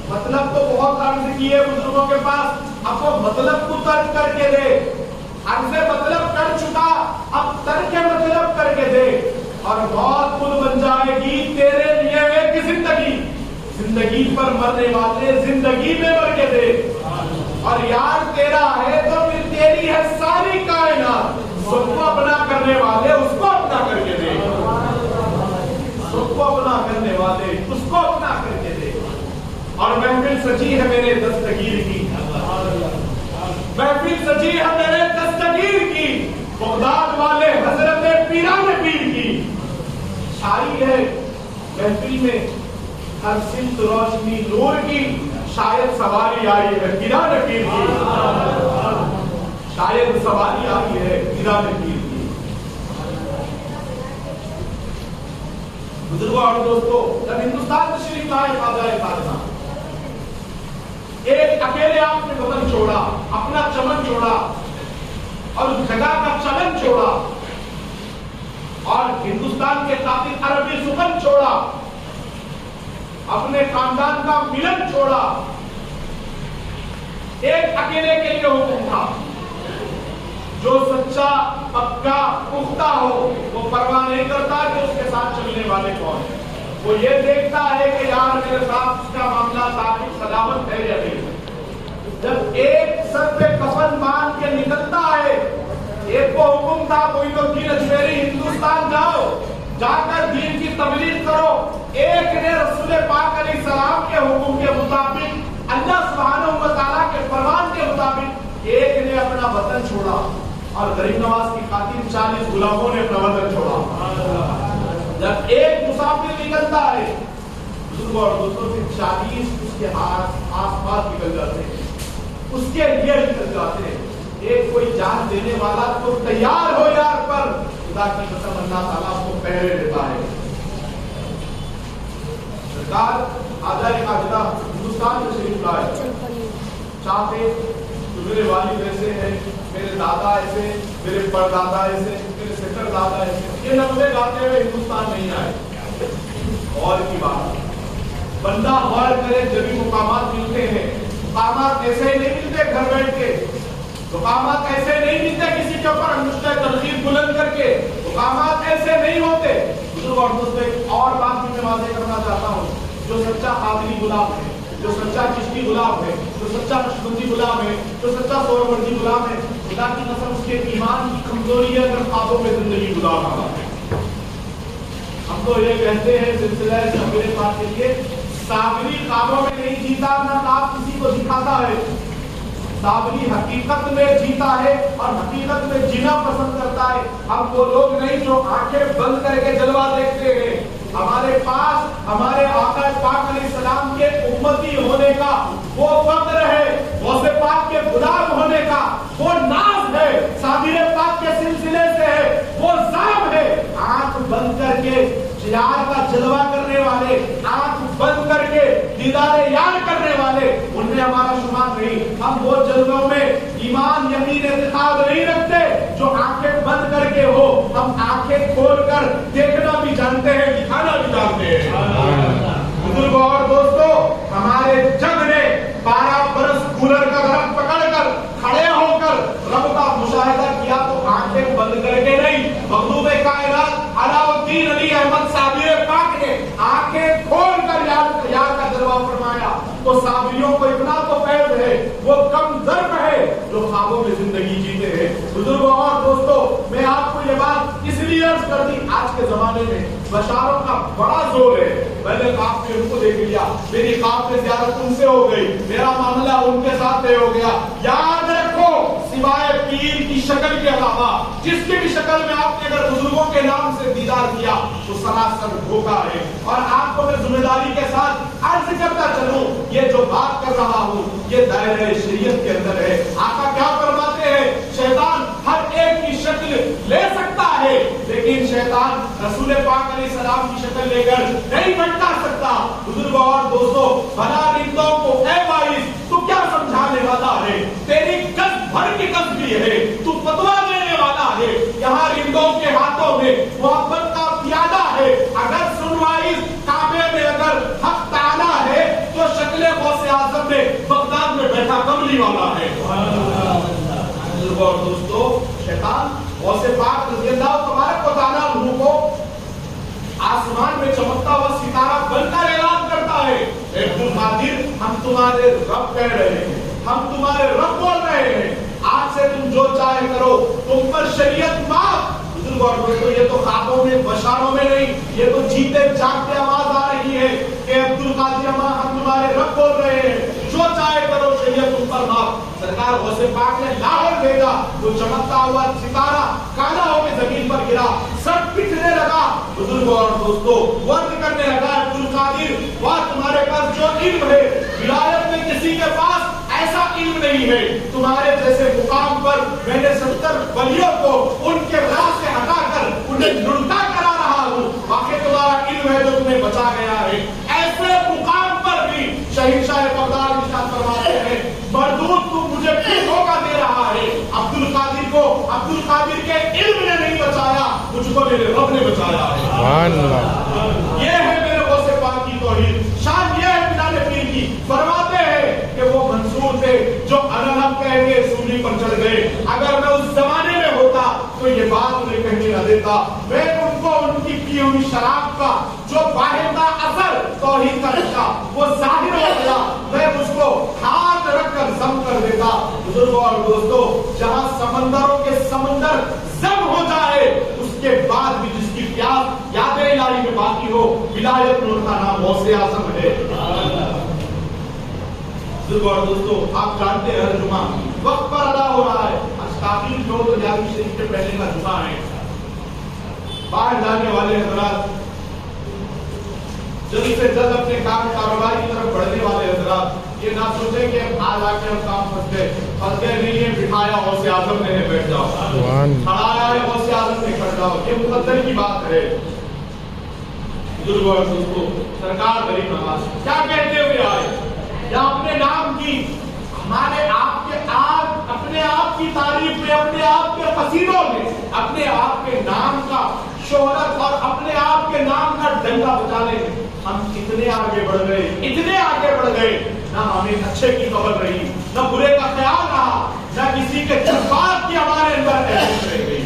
مطلب تو بہت عرض کیے بزرگوں کے پاس، اب وہ مطلب کو ترک کر کے دیکھ، عرض مطلب کر چکا اب ترک مطلب اور موت خود بن جائے گی تیرے لیے ایک زندگی، زندگی پر مرنے والے زندگی میں مر کے دیکھ، اور یار تیرا ہے تو پھر تیری ہے ساری کائنات، سب کو اپنا کرنے والے اس کو اپنا کر کے دیکھ، سب کو اپنا کرنے والے اس کو اپنا کر کے دیکھ۔ اور محفل سجی ہے میرے دستگیر کی، محفل سجی ہے میرے دستگیر کی، بغداد والے حضرت پیران پیر کی شاعری ہے محفل میں، ہر سمت روشنی نور کی، شاید سواری آئی ہے پیران پیر کی، شاید سواری آئی ہے پیران پیر کی۔ بزرگوں اور دوستوں، جب ہندوستان تشریف لائے خواجہ خالصہ، ایک اکیلے آپ نے وطن چھوڑا، اپنا چمن چھوڑا اور اس جگہ کا چمن چھوڑا، اور ہندوستان کے خاطر عربی سخن چھوڑا، اپنے خاندان کا ملن چھوڑا، ایک اکیلے کے لیے حکم تھا، جو سچا پکا پختہ ہو وہ پرواہ نہیں کرتا کہ اس کے ساتھ چلنے والے کون ہیں، وہ یہ دیکھتا ہے کہ یار میرے ساتھ اس کا معاملہ ثابت سلامت ہے یا نہیں۔ جب ایک سر پہ کفن باندھ کے نکلتا ہے، ایک کو حکم تھا کوئی تو دین اجمیری ہندوستان جاؤ، جا کر دین کی تبلیغ کرو، ایک نے رسول پاک علیہ السلام کے حکم کے مطابق، اللہ سبحانہ و تعالیٰ کے فرمان کے مطابق، ایک نے اپنا وطن چھوڑا، اور غریب نواز کی خاطر 40 غلاموں نے اپنا وطن چھوڑا۔ جب ایک مسافر نکلتا ہے، بزرگوں اور دوستوں سے 40 اس کے آس پاس نکل جاتے ہیں، اس کے لیے نکل جاتے ہیں۔ ایک کوئی جان دینے والا تو تیار ہو یار، پر خدا کی قسم اللہ تعالیٰ کو پہرے دیتا ہے۔ سرکار خواجہ خالصہ ہندوستان میں شریف لائے، چاہتے تو میرے والد ایسے ہیں، میرے دادا ایسے، میرے پردادا ایسے، میرے سکر دادا ایسے، یہ نغمے گاتے ہوئے ہندوستان نہیں آئے۔ غور کی بات، بندہ غور کرے جبھی مقامات ملتے ہیں، مقامات ایسے ہی نہیں ملتے گھر بیٹھ کے، مقامات ایسے نہیں ملتے کسی کے اوپر انگشتہ تنقید بلند کر کے، مقامات ایسے نہیں ہوتے۔ بزرگ اور دوستوں، ایک اور بات بھی میں واضح کرنا چاہتا ہوں، جو سچا قادری غلام ہے، جو سچا چشتی غلام ہے، جو سچا نقشبندی غلام ہے، جو سچا سہروردی غلام ہے، خدا کی قسم اس کے ایمان کی کمزوری ہے اگر خوابوں میں زندگی گزار رہا ہے۔ ہم تو یہ کہتے ہیں سلسلہ شبیر پاک کے لیے، صابری خوابوں میں نہیں جیتا، نہ خواب کسی کو دکھاتا ہے، صابری حقیقت میں جیتا ہے اور حقیقت میں جینا پسند کرتا ہے۔ ہم وہ لوگ نہیں جو آنکھیں بند کر کے جلوہ دیکھتے ہیں۔ ہمارے پاس ہمارے آقا پاک علیہ السلام کے امتی ہونے کا وہ فخر ہے، غوث پاک کے غلام ہونے کا وہ ناز ہے، صابر پاک کے سلسلے سے ہے وہ زام ہے۔ آنکھ بند کر کے یار کا جلوہ کرنے والے، آنکھ بند کر کے دیدار یار کرنے والے، ان میں ہمارا شمار نہیں۔ ہم وہ جلووں میں ایمان یقین اعتقاد نہیں رکھتے جو آنکھیں بند کر کے ہو، ہم آنکھیں کھول کر دیکھنا بھی جانتے ہیں، دکھانا بھی جانتے ہیں۔ بزرگوں اور دوستوں، ہمارے جگ نے 12 برس کولر کا درخت پکڑ کر کھڑے ہو کر رب کا مشاہدہ کیا تو آنکھیں بند کر کے نہیں، مخلوق کائنات علاؤالدین علی احمد صابر پاک نے آنکھیں کھول کر یار کا جلوہ فرمایا۔ تو صابریوں کو اتنا تو فیض ہے، وہ کم ضرب ہے جو خوابوں میں زندگی جیتے ہیں۔ بزرگوں اور دوستوں، میں آپ کو یہ بات اس لیے عرض کر دی، آج کے زمانے میں بشاروں کا بڑا زور ہے۔ میں نے خواب میں ان کو دیکھ لیا، میری خواب میں زیارت ان سے ہو گئی، میرا معاملہ ان کے ساتھ طے ہو گیا۔ یاد رکھو، سوائے پیر کی شکل کے علاوہ جس کی بھی شکل میں آپ نے اگر بزرگوں کے نام سے دیدار کیا تو سراسر دھوکہ ہے۔ اور آپ کو میں ذمہ داری کے ساتھ عرض کرتا چلوں، یہ جو بات کر رہا ہوں یہ دائرہ شریعت کے اندر ہے۔ آقا کیا فرماتے ہیں؟ شیطان ہر ایک کی شکل لے سکتا ہے، لیکن شیطان رسول پاک علیہ السلام کی شکل لے کر نہیں بھٹکا سکتا۔ بزرگوں اور دوستوں، بھلا رندوں کو اے باعث تو کیا سمجھانے والا ہے؟ تیری گز بھر کی گز بھی ہے، تو فتویٰ دینے والا ہے۔ یہاں رندوں کے ہاتھوں میں محبت کا پیادہ ہے۔ اگر سنوائی کعبے میں اگر حق تعالی ہے تو شکل غوث اعظم میں بغداد میں بیٹھا کملی والا ہے۔ بزرگوں اور دوستوں، شیطان غوث پاک رضی اللہ تبارک و تعالیٰ عنہ کو आसमान में चमकता हुआ सितारा बनकर ऐलान करता है, अब्दुल कादिर हम तुम्हारे रब कह रहे हैं, हम तुम्हारे रब बोल रहे हैं, आज से तुम जो चाहे करो, तुम पर शरीयत माफ। और दोस्तों ये तो ख्वाबों में बशारों में नहीं, ये तो जीते जागते आवाज आ रही है कि अब्दुल कादिर हम तुम्हारे रब बोल रहे हैं, जो चाहे करो शरीयत तुम पर माफ। सरकार गौसे पाक ने लाहौर भेजा, वो चमकता हुआ सितारा काला होकर जमीन पर गिरा, सब पिटने लगा। बुजुर्गों और दोस्तों वर्द करने लगा, अब्दुल कादिर वाह तुम्हारे पास जो इल्म है, विलायत में किसी के पास ऐसा इल्म नहीं है। तुम्हारे जैसे मुकाम पर मैंने 70 वलियों को उनके राह से हटाकर उन्हें लुढ़का करा रहा हूँ। वाकई तुम्हारा इल्म है जो तुम्हें बचा गया है। ऐसे मुकाम पर भी शहीनशाह बगदाद इरशाद फरमाते हैं, मरदूद तू मुझे फिर धोखा दे रहा है। अब्दुल कादिर को अब्दुल कादिर के इल्म ने नहीं बचाया, मुझको मेरे रब ने बचाया है। ये है मेरे गौसे पाक की तौहीद, शान ये है बिलाल पीर की। फरमाते हैं कि वो मंसूर थे जो अनहम कह के सूली पर चढ़ गए। अगर मैं उस जमाने में होता तो ये बात उन्हें कहने न देता। मैं उनको उनकी पी हुई शराब का जो बाहर का असर तौहीद का नशा वो जाहिर हो गया, मैं उसको हाथ रखकर जम कर देता। बुजुर्गों और दोस्तों जहां समंदरों के समंदर जम हो जाए उसके बाद भी जिसकी प्यास याद इलाही में बाकी हो, विलायत नूर का नाम गौसे आजम है। बुजुर्गों और दोस्तों आप जानते हैं हर जुमा वक्त पर अदा हो रहा है। आज काफी लोग रियादी शरीफ के पहले का जुमा है। बाहर जाने वाले हजरात, जल्द से जल्द अपने काम कारोबार की तरफ बढ़ने वाले हजरात, ये ना सोचे कि आज आके हम काम फंस गए नहीं है। बिठाया गौसे आजम ने बैठ जाओ, खड़ाया है गौसे आजम ने खड़ जाओ, ये मुकद्दर की बात है। बुजुर्गों और दोस्तों सरकार गरीब नवाज क्या कहते हुए आए, या अपने नाम की हमारे आपके आप अपने आप की तारीफ में, अपने आप के कसीदों में, अपने आप के नाम का शोहरत और अपने आप के नाम का डंका बजाने में हम इतने आगे बढ़ गए, इतने आगे बढ़ गए, ना हमें अच्छे की खबर रही, ना बुरे का ख्याल रहा, ना किसी के जज्बात की हमारे अंदर अहमियत रह गई।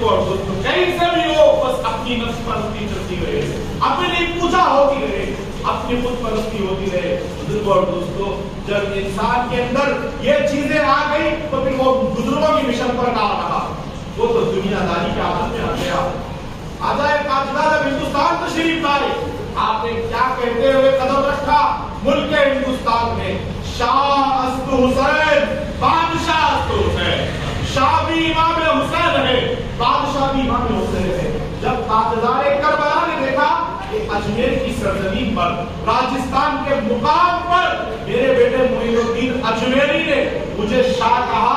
और दोस्तों कहीं से भी हो बस अपनी नफ्स परस्ती चलती रहे, अपनी पूजा होती रहे, अपनी खुद परस्ती होती रहे। बुजुर्गों और दोस्तों जब इंसान के अंदर ये चीजें आ गई तो फिर वो बुजुर्गों की मिशन पर ना रहा, वो तो दुनियादारी के आदत में आ गया। आजाए काजला जब हिंदुस्तान तशरीफ लाए, आपने क्या कहते हुए कदम रखा मुल्क हिंदुस्तान में, शाह अस्तु हुसैन, बादशाह अस्तु हुसैन। शाह भी इमाम हुसैन है, बादशाह भी इमाम हुसैन है। जब ताजदारे करबला ने देखा कि अजमेर की सरजमीन पर, राजस्थान के मुकाम पर मेरे बेटे मोइनुद्दीन अजमेरी ने मुझे शाह कहा,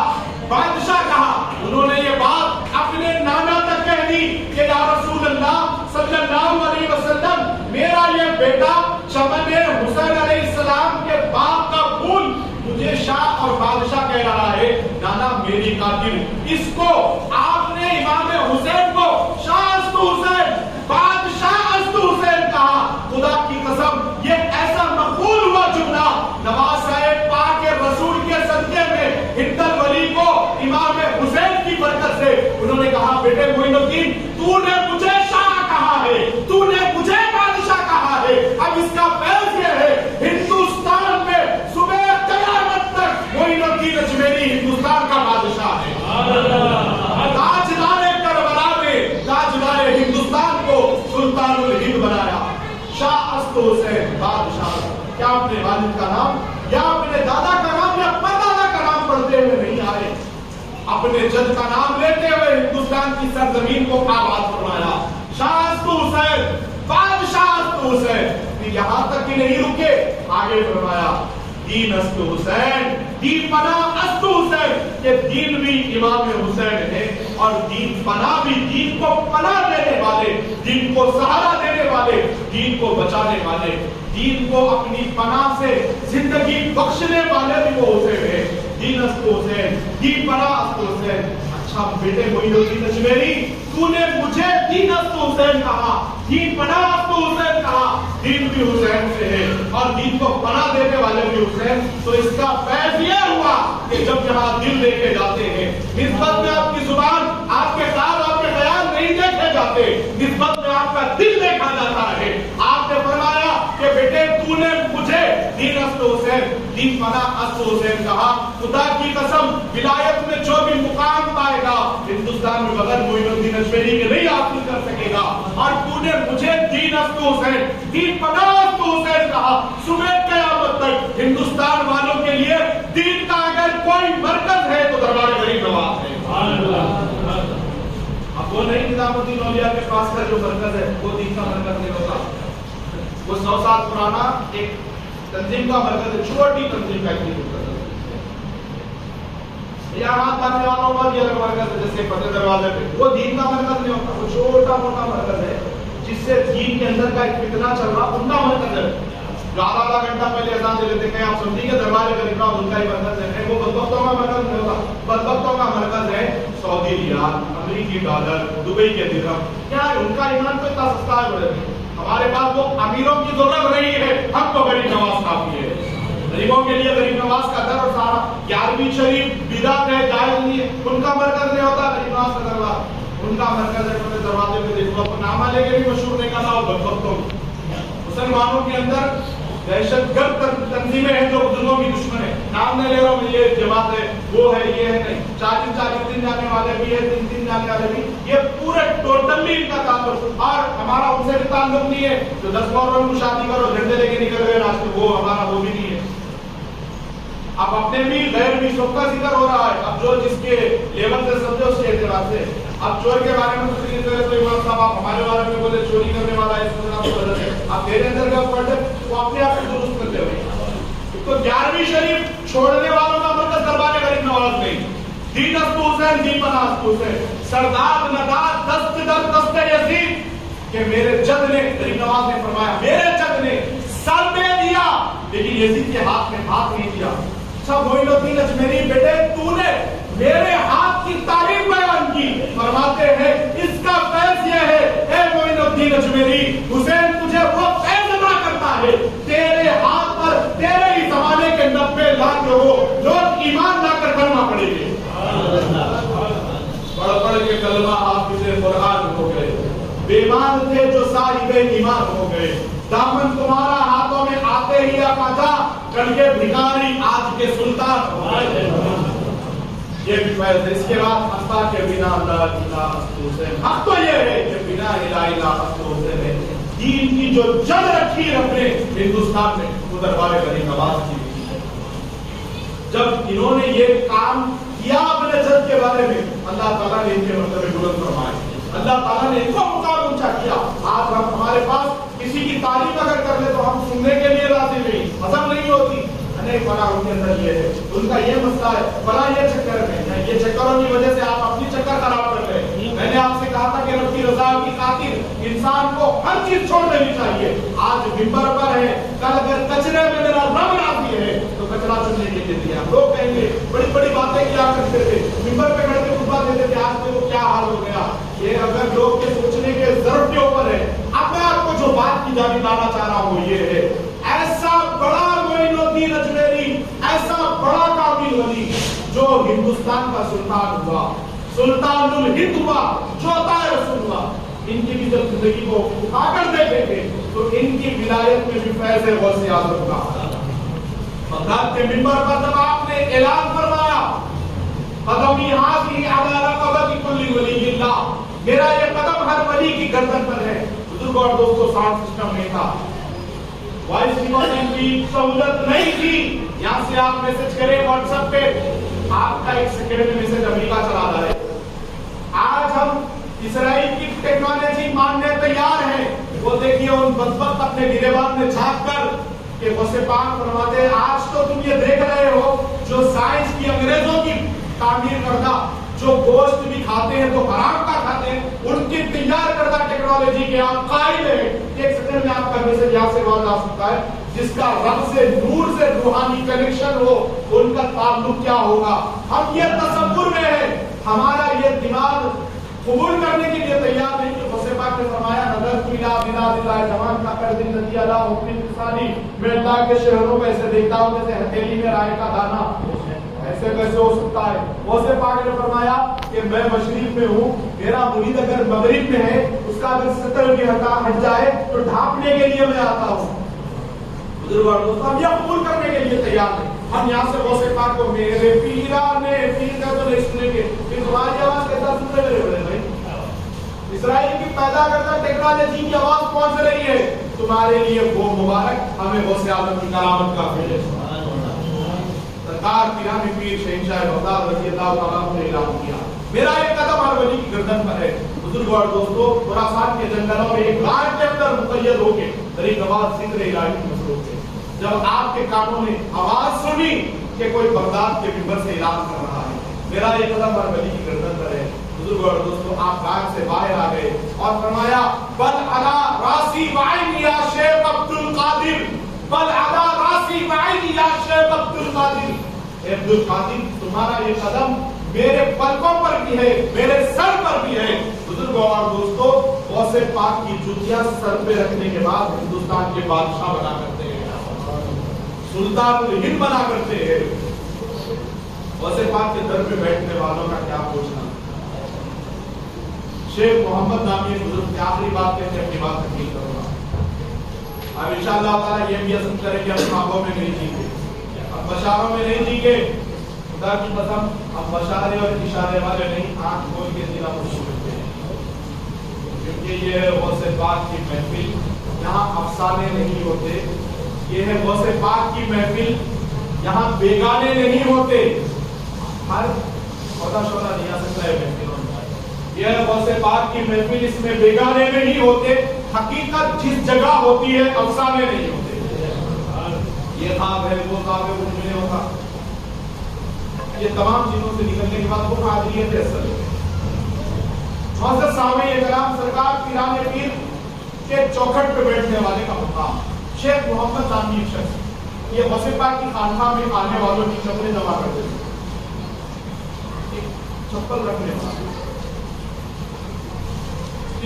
बादशाह कहा, उन्होंने ये बात अपने नाना तक कह दी कि या रसूल अल्लाह सल्लल्लाहु अलैहि वसल्लम, मेरा ये बेटा चमन हुसैन अलैहिस्सलाम के बाप का फूल मुझे शाह और बादशाह कह रहा है। नाना मेरी कातिल, इसको आपने इमाम हुसैन को शाह अस्तु हुसैन, बादशाह अस्तु हुसैन कहा। खुदा की कसम ये ऐसा मकबूल हुआ जुमला नवाज साहब पाक के रसूल के सदके में हिंदल वली को इमाम हुसैन की बरकत से उन्होंने कहा, बेटे मोइनुद्दीन तूने मुझे शाह कहा है, तूने मुझे बादशाह कहा है, अब इसका फैज़ ये है हिंदुस्तान में सुबह क़यामत तक मोइनुद्दीन अजमेरी हिंदुस्तान का बादशाह है। ताजदारे करबला ने ताजदारे हिंदुस्तान को सुल्तानुल हिंद बनाया। शाह अस्तु हुसैन बादशाह, क्या अपने वालिद का नाम या अपने दादा का नाम या परदादा का नाम पढ़ते हुए नहीं आए, अपने जद का नाम लेते हुए हिंदुस्तान की सरजमीन को आबाद फरमाया। शाह अस्तु हुसैन, बादशाह अस्तु हुसैन। यहां तक ही नहीं रुके, आगे फरमाया दीन अस्तु हुसैन, दीन पना अस्तु हुसैन, ये दीन भी इमाम हुसैन है और दीन पना भी, दीन को पना देने वाले, दीन को सहारा देने वाले, दीन को बचाने वाले, दीन को अपनी पना से जिंदगी बख्शने वाले भी वो हुसैन है। दीन अस्तु हुसैन, दीन पना अस्तु हुसैन। अच्छा बेटे मोइनुद्दीन अजमेरी, तूने मुझे दीन अस्तु हुसैन कहा, दीन पना अस्तु हुसैन कहा, दीन भी हुसैन से है और दीन को पना देने वाले भी हुसैन। तो इसका फैज़ ये हुआ कि जब जहां दिल देखे जाते हैं, निस्बत में आपकी जुबान, आपके ख्याल, आपके ख्याल नहीं देखे जाते, निस्बत में आपका दिल देखा जाता दीन पना अस्त हुसैन कहा, खुदा की कसम विलायत में जो भी मुकाम पाएगा हिंदुस्तान में बगैर मोइनुद्दीन अजमेरी के नहीं हासिल कर सकेगा। और तूने मुझे दीन अस्त हुसैन, दीन पना अस्त हुसैन कहा, सुबह क़यामत तक हिंदुस्तान वालों के लिए दीन का अगर कोई मरकज है तो दरबार गरीब नवाज है। अब वो नहीं निजामुद्दीन औलिया के पास का जो मरकज है वो दीन का मरकज नहीं होता, वो 100 साल पुराना एक तंजीम का मरकज है, छोटी तंजीम का एक मरकज है। यहाँ आने वालों का भी अलग मरकज है, जैसे फतेह दरवाजे पे, वो दीन का मरकज नहीं होता, वो छोटा मोटा मरकज है जिससे दीन के अंदर का एक फितना चल रहा उनका मरकज है। जो आधा घंटा पहले अजान दे लेते हैं, आप समझिए दरबार गरीब उनका ही मरकज है, वो बदबख्तों का मरकज नहीं होता। बदबख्तों का मरकज है सऊदी रियाल, अमेरिकी डॉलर, दुबई के दिरहम। क्या है उनका ईमान तो इतना सस्ता है बड़े, हमारे पास वो अमीरों की जरूरत नहीं है, हमको गरीब नवाज काफी है। गरीबों के लिए गरीब नवाज का दर और सारा 11वीं शरीफ बिदात है, जायज नहीं है, उनका मरकज नहीं होता गरीब नवाज का दरबार, उनका मरकज है अपने दरवाजे पे देखो, अपना नामा लेके भी मशहूर नहीं करना हो बदबख्तों। मुसलमानों के अंदर दहशतगर्द तंजीमें हैं जो बुजुर्गों की दुश्मन है, नाम नहीं ले रहा हूँ, ये जमात है, वो है, ये है, नहीं, 40 दिन जाने वाले भी है, 3 दिन जाने वाले भी, ये पूरे टोटली इनका ताल्लुक। और हमारा उनसे भी ताल्लुक नहीं है जो 10 मुहर्रम को शादी करो झंडे लेके निकल गए रास्ते, वो हमारा वो भी नहीं है। अब अपने भी गैर भी सबका जिक्र हो रहा है, अब जो जिसके लेवल से समझो उसके एतबार से। अब चोर के बारे में तकरीर करे तो इमाम साहब आप हमारे बारे में बोले चोरी करने वाला है, इसको नाम गलत है, आप तेरे अंदर का पढ़ वो अपने आप को दुरुस्त कर ले। तो 11वीं शरीफ छोड़ने वालों का मरकज दरबार गरीब नवाज नहीं, दीन अस्त हुसैन, दीन पना अस्त हुसैन, सरदार नदार दस्त दर दस्त यजीद कि मेरे जद ने, गरीब नवाज ने फरमाया मेरे जद ने सर दे दिया लेकिन यजीद के हाथ में हाथ नहीं दिया। सब मोइनुद्दीन अजमेरी बेटे तूने मेरे हाथ की तारीफ बयान की, फरमाते हैं इसका फैज यह है, ए मोइनुद्दीन अजमेरी, हुसैन तुझे वो फैज अदा करता है, तेरे हाथ पर तेरे ही जमाने के 90 लाख लोग ईमान लाकर करना पड़ेंगे। पढ़ पढ़ के कलमा हाफिज़ कुरान हो गए, बेईमान थे जो साहिबे ईमान हो गए, दामन तुम्हारा हाथों में आते ही आका था, कल के भिखारी आज के सुल्तान। ये भी फैज़ है। इसके बाद हस्ता के बिना ला इलाहा हुसैन, हक तो ये है कि बिना ला इलाहा हुसैन है, दीन की जो जड़ रखी है अपने हिंदुस्तान में वो दरबार गरीब नवाज की। जब इन्होंने ये काम किया अपने जद के बारे में, अल्लाह ताला ने इनके मर्तबे बुलंद फरमाए, अल्लाह ताला ने इनको मुकाम ऊंचा किया। आज हम हमारे पास किसी की तारीफ अगर कर ले तो हम सुनने के लिए राजी नहीं, हजम नहीं होती। अनेक बना उनके अंदर ये है, उनका ये मसला है, बड़ा ये चक्कर में, ये चक्करों की वजह से आप अपनी चक्कर खराब कर रहे हैं। मैंने आपसे कहा था कि रब की रजा की खातिर इंसान को हर चीज छोड़ देनी चाहिए। आज मिंबर पर है, कल अगर कचरे में मेरा रब राजी है तो कचरा चुनने के लिए दिया। लोग कहेंगे बड़ी बड़ी बातें किया करते थे, मिंबर पे खड़े खुतबा देते थे, आज देखो क्या हाल हो गया। ये अगर लोग के सोचने के जरूरत के ऊपर है। अब मैं आपको जो बात की जानी लाना चाह रहा हूँ ये है, ऐसा बड़ा मोइनुद्दीन अजमेरी, ऐसा बड़ा काबिल वली जो हिंदुस्तान का सुल्तान हुआ, सुल्तानुल हिंद हुआ, चौथा रसूल हुआ, इनकी भी जब जिंदगी को उठाकर देखेंगे तो इनकी विलायत में भी फैज़ है गौसे आज़म का। बगदाद के मिंबर पर जब आपने ऐलान फरमाया कदमी हाज़ी अला रक़बति कुल्ली वलिय्यिल्लाह, मेरा ये कदम हर वली की गर्दन पर है। बुजुर्गों और दोस्तों, साउंड सिस्टम नहीं था, वॉइस रिकॉर्डिंग की सहूलत नहीं थी, यहाँ से आप मैसेज करें व्हाट्सएप पे, आपका 1 सेकंड में मैसेज अमेरिका चला जाए। आज हम इसराइल की टेक्नोलॉजी मानने तैयार हैं। वो देखिए उन बदबख्त अपने गिरेबान में झांक कर कि गौसे पाक फरमाते हैं, आज तो तुम ये देख रहे हो जो साइंस की अंग्रेजों की तामीर करदा, जो गोश्त भी खाते हैं तो हराम का खाते हैं, उनकी तैयार करदा टेक्नोलॉजी के आप कायल हैं। 1 सेकंड में आपका मैसेज यहाँ से वहां जा सकता है। जिसका रब से नूर से रूहानी कनेक्शन हो, उनका ताल्लुक क्या होगा, हम ये तसव्वुर में है, हमारा ये दिमाग कबूल करने के लिए तैयार नहीं। तो गौसे पाक ने फरमाया नज़र इला बिलादिल्लाह जवान का कर दिन नदी अला हुक्म इंसानी, मैं अल्लाह के शहरों में ऐसे देखता हूं जैसे हथेली में राय का दाना, ऐसे कैसे हो सकता है। गौसे पाक ने फरमाया कि मैं मशरिक में हूँ, मेरा मुरीद अगर मगरिब में है, उसका अगर सतर भी हट जाए तो ढांपने के लिए मैं आता हूँ। बुजुर्ग और दोस्तों, हम ये कबूल करने के लिए तैयार नहीं। ہم یہاں سے غوث پاک کو میرے پیرا نے پیر کا تو نہیں سنیں گے، پھر تمہاری آواز کیسا سن رہے میرے بڑے بھائی؟ اسرائیل کی پیدا کرتا ٹیکنالوجی کی آواز پہنچ رہی ہے تمہارے لیے، وہ مبارک ہمیں غوث اعظم کی کرامت کا فیل ہے۔ سرکار پیران پیر شہنشاہ بغداد رضی اللہ تعالیٰ عنہ نے اعلان کیا میرا ایک قدم ہر ولی کی گردن پر ہے۔ بزرگ اور دوستو، خراسان کے جنگلوں میں ایک غار کے اندر مقید ہو کے طریق نواز ذکر الہی کی مصروف تھے۔ جب آپ کے کانوں نے آواز سنی کہ کوئی بغداد کے منبر سے اعلان کر رہا ہے میرا ایک قدم ہر ولی کی گردن پر ہے، بزرگ اور دوستو آپ غار سے باہر آ گئے اور فرمایا بل علا راسی وعینی یا شیخ عبد القادر، بل علا راسی وعینی یا شیخ عبد القادر، اے عبد القادر تمہارا یہ قدم میرے پلکوں پر بھی ہے، میرے سر پر بھی ہے۔ بزرگوں اور دوستو، غوث پاک کی جوتیاں سر پہ رکھنے کے بعد ہندوستان کے بادشاہ بنا کرتے ہیں، سلطان الہند بنا کرتے ہیں۔ غوث پاک کے در پہ بیٹھنے والوں کا کیا پوچھنا۔ شیخ محمد نامی بزرگ کی آخری بات کہتے ہیں، اپنی بات تکمیل کروں گا۔ اب انشاءاللہ تعالیٰ یہ بھی عزم کریں کہ ہم خوابوں میں نہیں جیتے، ہم بشاروں میں نہیں جیتے، خدا کی قسم ہم بشارے اور اشارے والے نہیں، آنکھ کھول کے سیدھا خوشی کرتے ہیں، کیونکہ یہ ہے غوث پاک کی محفل، یہاں افسانے نہیں ہوتے، یہ ہے غوث پاک کی محفل، یہاں بیگانے نہیں ہوتے، ہر خدا شعرا نہیں آ سکتا ہے محفلوں میں، یہ ہے غوث پاک کی محفل، اس میں بیگانے نہیں ہوتے، حقیقت جس جگہ ہوتی ہے افسانے نہیں ہوتے، یہ خواب ہے وہ خواب ہے وہ نہیں ہوتا، یہ تمام چیزوں سے نکلنے کے بعد وہ قادریت اصل ہے۔ معزز سامعین کرام، سرکار پیران پیر کے چوکھٹ پہ بیٹھنے والے کا مقام، شیخ محمد نامی شخص یہ غوث پاک کی خانقاہ میں آنے والوں کی چپلیں جمع کرتے تھے، چپل رکھنے والے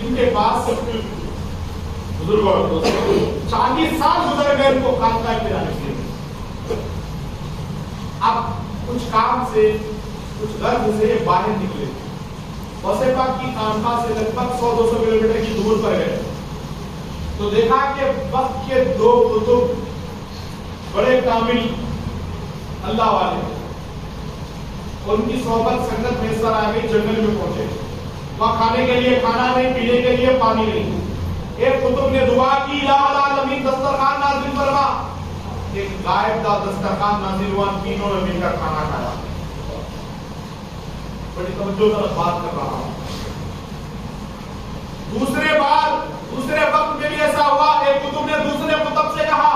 ان کے پاس بزرگ اور دوستوں 40 سال گزر گئے ان کو خانقاہ پیران پیر، اب کچھ کام سے کچھ غرض سے باہر نکلے، غوث پاک کی خانقاہ سے لگ بھگ 100-200 کلومیٹر کی دور پر گئے تو دیکھا کہ وقت کے دو کتب بڑے کامل اللہ والے ان کی صحبت سنگت میسر آ گئی، جنگل میں پہنچے، وہاں کھانے کے لیے کھانا نہیں، پینے کے لیے پانی نہیں، ایک کتب نے دعا کی یا العالمین دسترخوان نازل فرما، ایک غائب دا دسترخوان نازل ہوا، تینوں نے مل کر کھانا کھایا۔ بڑی توجہ طرف بات کر رہا ہوں۔ دوسرے وقت میں بھی ایسا ہوا، ایک کتب نے دوسرے کتب سے کہا،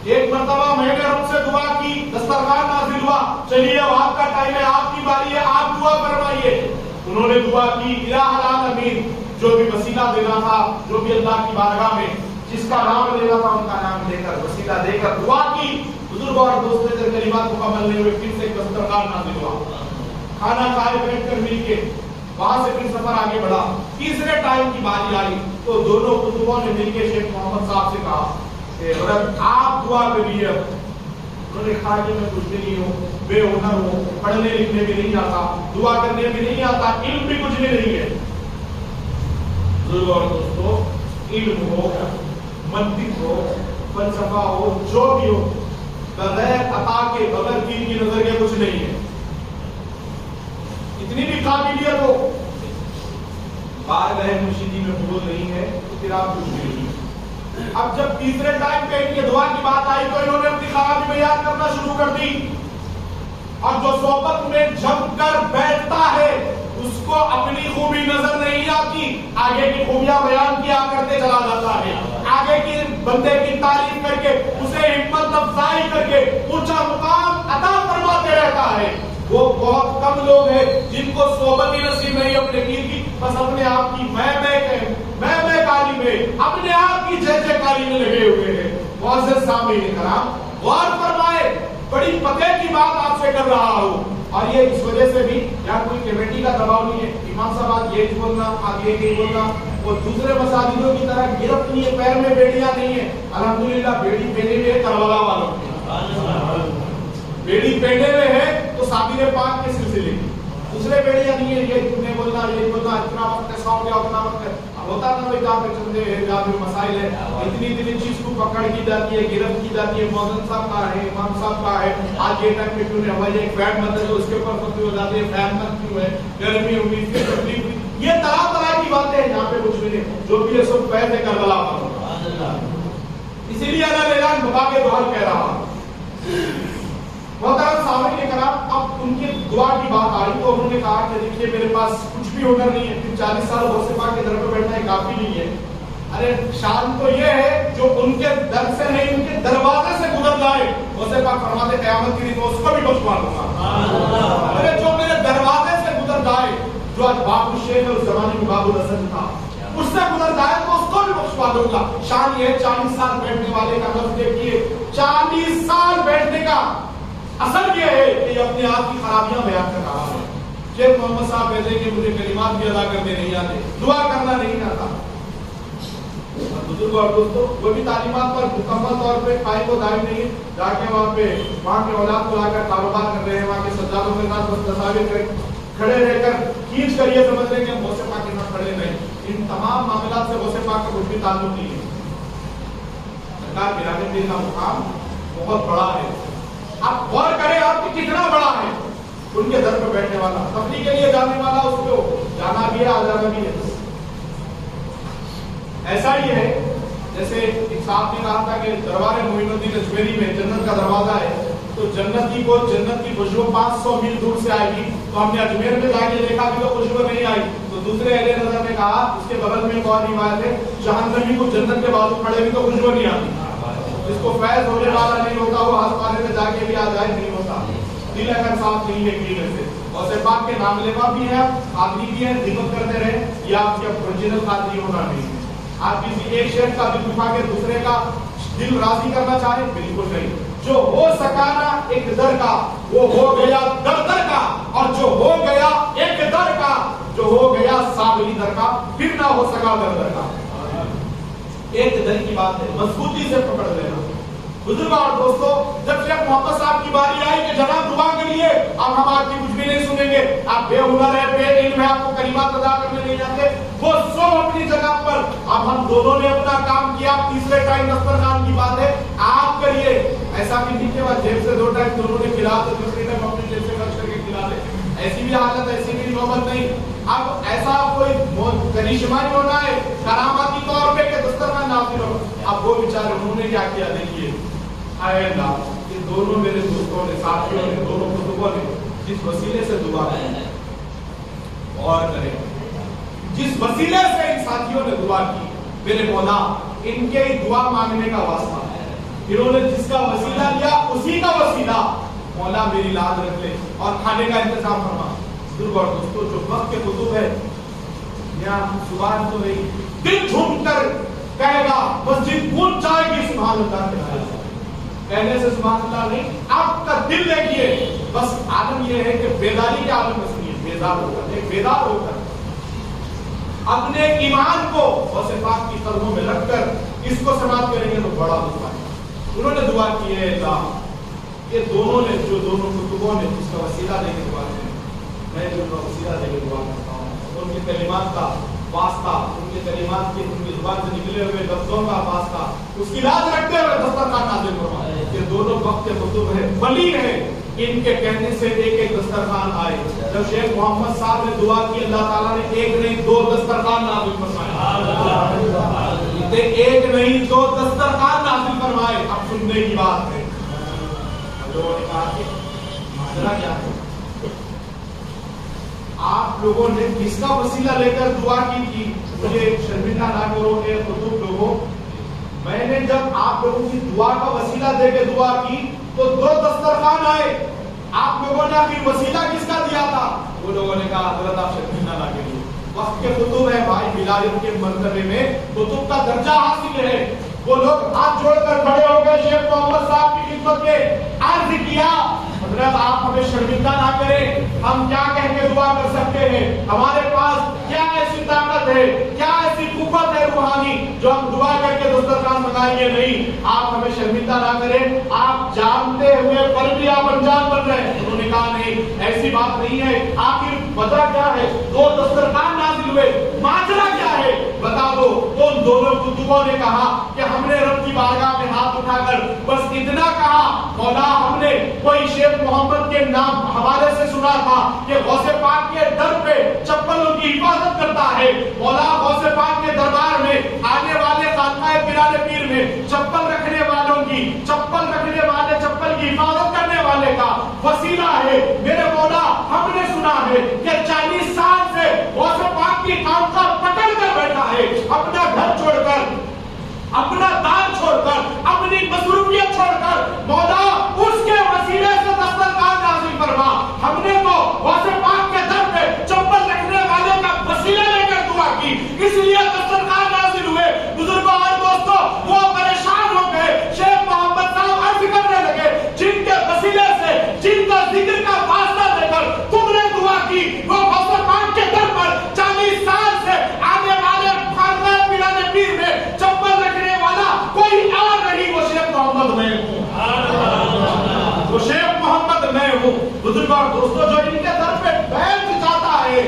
ایک مرتبہ میں نے رب سے دعا کی، دسترخوان نازل ہوا، چلیے اب آپ کا ٹائم ہے، آپ کی باری ہے، آپ دعا فرمائیے۔ انہوں نے دعا کی الہ العالمین، جو بھی وسیلہ دینا تھا، جو بھی اللہ کی بارگاہ میں جس کا نام لینا تھا ان کا نام لے کر وسیلہ دے کر دعا کی۔ بزرگوں اور دوستوں جب کلمات مکمل نہیں ہوئے پھر سے ایک دسترخوان نازل ہوا، کھانا کھائے بیٹھ کر مل کے، وہاں سے پھر سفر آگے بڑھا، تیسرے ٹائم کی باری آئی تو دونوں کتبوں نے مل کے شیخ محمد صاحب سے کہا کہ حضرت آپ دعا کریے۔ انہوں نے کہا کہ میں کچھ بھی نہیں ہوں، بے ہنر ہوں، پڑھنے لکھنے بھی نہیں آتا، دعا کرنے بھی نہیں آتا، علم بھی کچھ بھی نہیں ہے۔ بزرگوں اور دوستوں، علم ہو، منطق ہو، فلسفہ ہو، جو بھی ہو، بغیر عطا کے بغیر دین کی نظریہ کچھ نہیں ہے، اتنی بھی قابلیت ہو، بارگاہ مرشدی میں قبول نہیں ہے تو پھر آپ کچھ بھی نہیں۔ اب جب تیسرے ٹائم پہ ان کے دعا کی بات آئی تو انہوں نے اپنی خرابی بیان کرنا شروع کر دی، اور جو صحبت میں جم کر بیٹھتا ہے اس کو اپنی خوبی نظر نہیں آتی، آگے کی خوبیاں بیان کیا کرتے چلا جاتا ہے، آگے کی بندے کی تعریف کر کے اسے ہمت افزائی کر کے اونچا مقام عطا فرماتے رہتا ہے۔ وہ بہت کم لوگ ہیں جن کو صحبت ہی نصیب نہیں اپنے پیر کی، بس اپنے آپ کی میں کاری میں، اپنے آپ کی جے کاری میں لگے ہوئے ہیں۔ معزز سامعین کرام، غور فرمائے، بڑی پتے کی بات آپ سے کر رہا ہوں، اور یہ اس وجہ سے بھی یہاں کوئی کمیٹی کا دباؤ نہیں ہے، امام صاحب آج یہ بولنا، آج یہ نہیں بولنا، اور دوسرے مساجدوں کی طرح گرفت نہیں ہے، پیر میں بیڑیاں نہیں ہیں۔ الحمدللہ بیڑی پہنے ہوئے کربلا والوں کی، بیڑی پہنے ہوئے ہیں تو صابر پاک کے سلسلے کی، دوسرے بیڑیاں نہیں ہے، یہ نہیں بولنا، یہ بولنا، اتنا وقت ہے، سو گیا اتنا وقت ہے۔ होता ना भाई जहाँ पे चंदे है, जहाँ पे मसाइल है, इतनी चीज को पकड़ की जाती है, गिरफ्त की जाती है, मौजन साहब का है, इमाम साहब का है, आज ये टाइम पे क्यों नहीं हवाई एक फैन मत है, उसके ऊपर फतवे हो जाते हैं, फैन मत क्यों है, गर्मी हुई, इसकी तकलीफ हुई, ये तरह तरह की बातें हैं, यहाँ पे कुछ भी नहीं, जो भी है सब पैर से करबला पर। इसीलिए अल्लाह ऐलान बता के दुआ कह रहा मोहतरम सामने कराम। अब उनकी दुआ की बात आई तो उन्होंने कहा कि देखिए मेरे पास कुछ भी हुनर नहीं है, 40 साल गौसे पाक के दर पे बैठना है काफी नहीं है। अरे शान तो ये है जो उनके दर से नहीं उनके दरवाजे से गुजर जाए, गौसे पाक फरमाते क़यामत के दिन उसको भी बख्शवा दूंगा। अरे जो मेरे दरवाजे से गुजर जाए, जो आज बाबू शेख है उस जमाने में बाबू हसन था, उससे गुजर जाए तो उसको भी बख्शवा दूंगा। शान ये 40 साल बैठने वाले का लफ्ज़ देखिए, 40 साल बैठने का असर ये है कि अपने आप की खराबियां बयान कर रहा है। शेख मोहम्मद साहब कहते हैं कि मुझे कलिमात भी अदा करने नहीं आते, दुआ करना नहीं आता। बुजुर्ग और दोस्तों वो भी तालीमात पर मुकम्मल तौर पे कायम को दायम नहीं है, जाके वहाँ के औलाद को लाकर कारोबार कर रहे हैं, वहाँ के सज्जादों के साथ बस तस्वीर खड़े रहकर खींच कर ये समझ रहे हैं कि हम गौसे पाक के साथ खड़े नहीं। इन तमाम मामलात से गौसे पाक का कुछ भी ताल्लुक नहीं है। सरकार बिराने पीर का मुकाम बहुत बड़ा है, आप गौर करें आपकी कितना बड़ा है। उनके दर पर बैठने वाला, तबलीग के लिए जाने वाला, उसको जाना भी है, आ जाना भी है। ऐसा ही है जैसे एक साहब ने कहा था कि दरबार मोइनुद्दीन अजमेरी में जन्नत का दरवाजा है, तो जन्नती को जन्नत की खुशबू 500 मील दूर से आएगी। तो हमने अजमेर में जाके देखा कि तो खुशबू नहीं आई, तो दूसरे अहले नजर ने कहा उसके बगल में एक और रिवायत है, जहन्नमी को जन्नत के बाजू खड़े भी तो खुशबू नहीं आती। जिसको फैज होने वाला नहीं होता वो आसमाने में जाके भी आ जाए नहीं होता, दिल अगर साफ नहीं है कीड़े से। और से पाक के नाम लेवा भी है, आदमी भी है, हिम्मत करते रहे, ये आपके ओरिजिनल कादरी होना नहीं है। आप किसी एक शेख का दिल दुखा के दूसरे का दिल राजी करना चाहे, बिल्कुल नहीं। जो हो सका ना एक दर का वो हो गया दर दर का, और जो हो गया एक दर का जो हो गया साबली दर का, फिर ना हो सका दर दर का। एक दर की बात है, मजबूती से पकड़ लेना। बुजुर्ग और दोस्तों, जब शेख मोहम्मद साहब की बारी आई कि जनाब दुआ करिए, अब हम आपकी कुछ भी नहीं सुनेंगे, आप बेहुनर है, बेइल्म है, आपको कलिमात अदा करने नहीं आते, वो सब अपनी जगह पर। अब हम दोनों ने अपना काम किया, तीसरे टाइम दस्तरखान की बात है, आप करिए। ऐसा भी नहीं कि जेब से 2 टाइम दोनों ने खिला तो दूसरे टाइम अपनी जेब से खर्च करके खिला दे, ऐसी भी हालत, ऐसी भी नौबत नहीं। अब ऐसा कोई करिश्मा नहीं होना है करामाती तौर पे कि दस्तरखान नाज़िल हो। अब वो बेचारे उन्होंने क्या किया, देखिए आए अल्लाह, ये दोनों मेरे दोस्तों ने, साथियों ने, दोनों कुतुबों ने जिस वसीले से दुआ की, और करें जिस वसीले से इन साथियों ने दुआ की, मेरे मौला इनके ही दुआ मांगने का वास्ता, इन्होंने जिसका वसीला लिया उसी का वसीला मौला मेरी लाज रख ले और खाने का इंतजाम फरमा। बुजुर्ग और दोस्तों, जो वक्त के कुतुब है, यहाँ सुभान तो नहीं, दिल झूम कर कहेगा, मस्जिद गूंज जाएगी सुभान अल्लाह के कहने से सुभान अल्लाह नहीं, आपका दिल देखिए। बस आलम यह है कि बेदारी के आलम में सुनिए, बेदार होकर, एक बेदार होकर अपने ईमान को गौसे पाक की कदमों में रखकर इसको समाप्त करेंगे तो बड़ा दुआ है। उन्होंने दुआ की है, अल्लाह ये दोनों ने, जो दोनों कुतुबों ने जिसका वसीला देके दुआ की, मैं जो उनका वसीला देके दुआ करता हूँ, उनके कलिमात का वास्ता, उनके कलिमात के उनकी जुबान से निकले हुए लफ्जों का वास्ता, उसकी लाज रखते हुए दस्तरखान नाज़िल फरमाए। ये दोनों वक्त के कुतुब है, वली है, इनके कहने से एक एक दस्तरखान आए। जब शेख मोहम्मद साहब ने दुआ की, अल्लाह ताला ने एक नहीं 2 दस्तरखान नाज़िल फरमाए, एक नहीं 2 दस्तरखान नाज़िल फरमाए। अब सुनने की बात है, लोगों ने कहा कि माजरा क्या है, आप लोगों ने किसका वसीला लेकर दुआ की थी, मुझे शर्मिंदा ना करो ए कुतुब लोगों। मैंने जब आप लोगों की दुआ का वसीला देकर दुआ की तो 2 दस्तरखान आए, आप लोगों ने आखिर वसीला किसका दिया था? वो लोगों ने कहा हजरत आप शर्मिंदा ना करिए, वक्त के कुतुब है भाई, विलायत के मर्तबे में कुतुब का दर्जा हासिल है। वो लोग हाथ जोड़कर खड़े हो गए शेख मोहम्मद साहब की खिदमत में, अर्ज किया हजरत आप हमें शर्मिंदा ना करें, हम क्या कह के दुआ कर सकते हैं, हमारे पास क्या ऐसी ताकत है, क्या ऐसी कुव्वत है रूहानी जो हम दुआ करके दस्तरखान मंगाएंगे नहीं, आप हमें शर्मिंदा ना करें, आप जानते हुए पर भी आप अनजान बन रहे हैं। उन्होंने कहा नहीं, ऐसी बात नहीं है, आखिर वजह क्या है, 2 दस्तरखान नाज़िल हुए, माजरा क्या है बताओ। कुतुबों ने कहा कि हमने रब की बारगाह में हाथ उठाकर बस इतना कहा, मौला हमने कोई शेख मोहम्मद के नाम हवाले से सुना था कि गौसे पाक के दर पे चप्पलों की हिफाजत करता है। मौला गौसे पाक के दरबार में आने वाले खानकाह पिराने पीर में चप्पल रखने वालों की चप्पल की हिफाजत करने वाले का वसीला है। मेरे मौला हमने सुना है कि 40 साल से गौसे पाक की खानकाह पकड़ कर बैठा है, अपना घर छोड़कर, अपना दान छोड़कर, अपनी मसरूफियत छोड़कर, मौला उसके वसीले से दस्तरखान नाज़िल फरमा। हमने तो गौसे पाक के दर पे चप्पल रखने वाले का वसीला लेकर दुआ की, इसलिए दस्तरखान नाज़िल हुए। बुजुर्गों और दोस्तों, वो परेशान हो गए। शेख मोहम्मद साहब अर्ज करने लगे, जिनके वसीले से, जिनका जिक्र का वास्ता देकर तुमने दुआ की, वो गौसे पाक के दर पर 40 साल से आने वाले खानकाह पिराने पीर में चप्पल रखने वाला कोई और नहीं, वो शेख मोहम्मद मैं हूँ, वो शेख मोहम्मद मैं हूँ। बुजुर्ग और दोस्तों, जो इनके दर पे बैठ जाता है,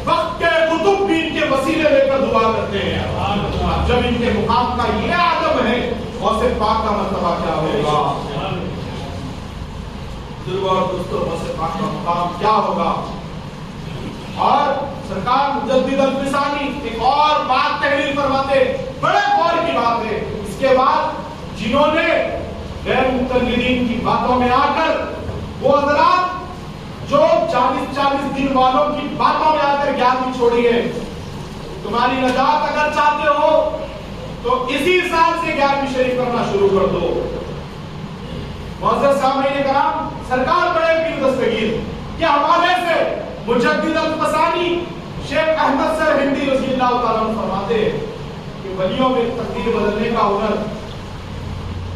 वक्त के कुतुब भी इनके वसीले लेकर दुआ करते हैं। जब इनके मुकाम का ये आदम है, गौसे पाक का मर्तबा क्या होगा? बुजुर्ग और दोस्तों, गौसे पाक का मुकाम क्या होगा? और सरकार मुजद्दिद अल-फिसानी एक और बात तहरीर फरमाते, बड़े गौर की बात है। इसके बाद जिन्होंने गैर मुतल्लिदीन की बातों में आकर, वो हज़रात जो 40 दिन वालों की बातों में आकर ज्ञान की छोड़ी है, तुम्हारी नजात अगर चाहते हो तो इसी साल से 11वीं शरीफ करना शुरू कर दो। मुअज़्ज़ज़ सामईन कराम, सरकार बड़े पीर दस्तगीर के हवाले से मुजद्दिद अल-फसानी शेख अहमद सर हिंदी रज़ी अल्लाह तआला अन्हु फरमाते हैं कि वलियों में तकदीर बदलने का हुनर,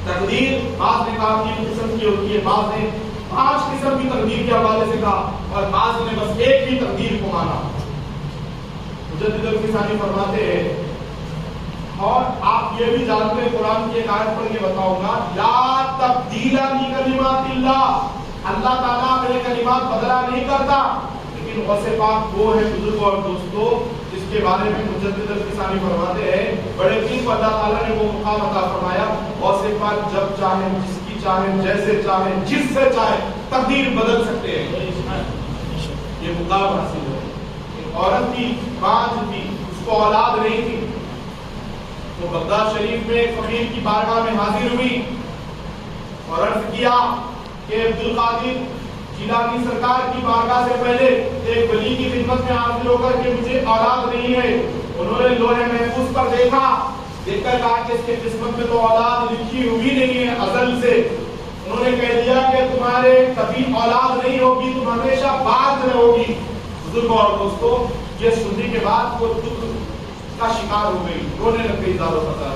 तकदीर बाज़ ने कहा 3 किस्म की होती है, बाज़ ने 5 किस्म की तकदीर के हवाले से कहा, और बाज़ ने बस एक ही तकदीर को माना। मुजद्दिद अल-फसानी फरमाते हैं, और आप ये भी जानते हैं, कुरान की एक आयत पढ़ के बताऊंगा, ला तब्दीला लिकलिमातिल्लाह, अल्लाह ताला अपने कलिमात बदला नहीं करता। लेकिन गौसे पाक वो है बुजुर्ग और दोस्तों, जिसके बारे में मुजद्दिद अल-फिसानी फरमाते हैं, बड़े पीर को अल्लाह ताला ने वो मुकाम अता फरमाया, गौसे पाक जब चाहे, जिसकी चाहे, जैसे चाहे, जिससे चाहे तकदीर बदल सकते हैं। ये मुकाम हासिल है। एक औरत थी, बाज थी, उसको औलाद नहीं थी, तो बगदाद शरीफ में एक फकीर की बारगाह में हाजिर हुई और अर्ज किया कि अब्दुल कादिर जिलानी सरकार की बारगाह से पहले एक वली की खिदमत में हाजिर होकर के मुझे औलाद नहीं है। उन्होंने लोहे महफूज पर देखकर कहा कि इसके किस्मत में तो औलाद लिखी हुई नहीं है अज़ल से। उन्होंने कह दिया कि तुम्हारे कभी औलाद नहीं होगी, तुम हमेशा बाज रहोगी। बुजुर्ग और दोस्तों, ये सुनने के बाद वो दुख का शिकार हो गई, रोने लग गई ज़ारो फसा।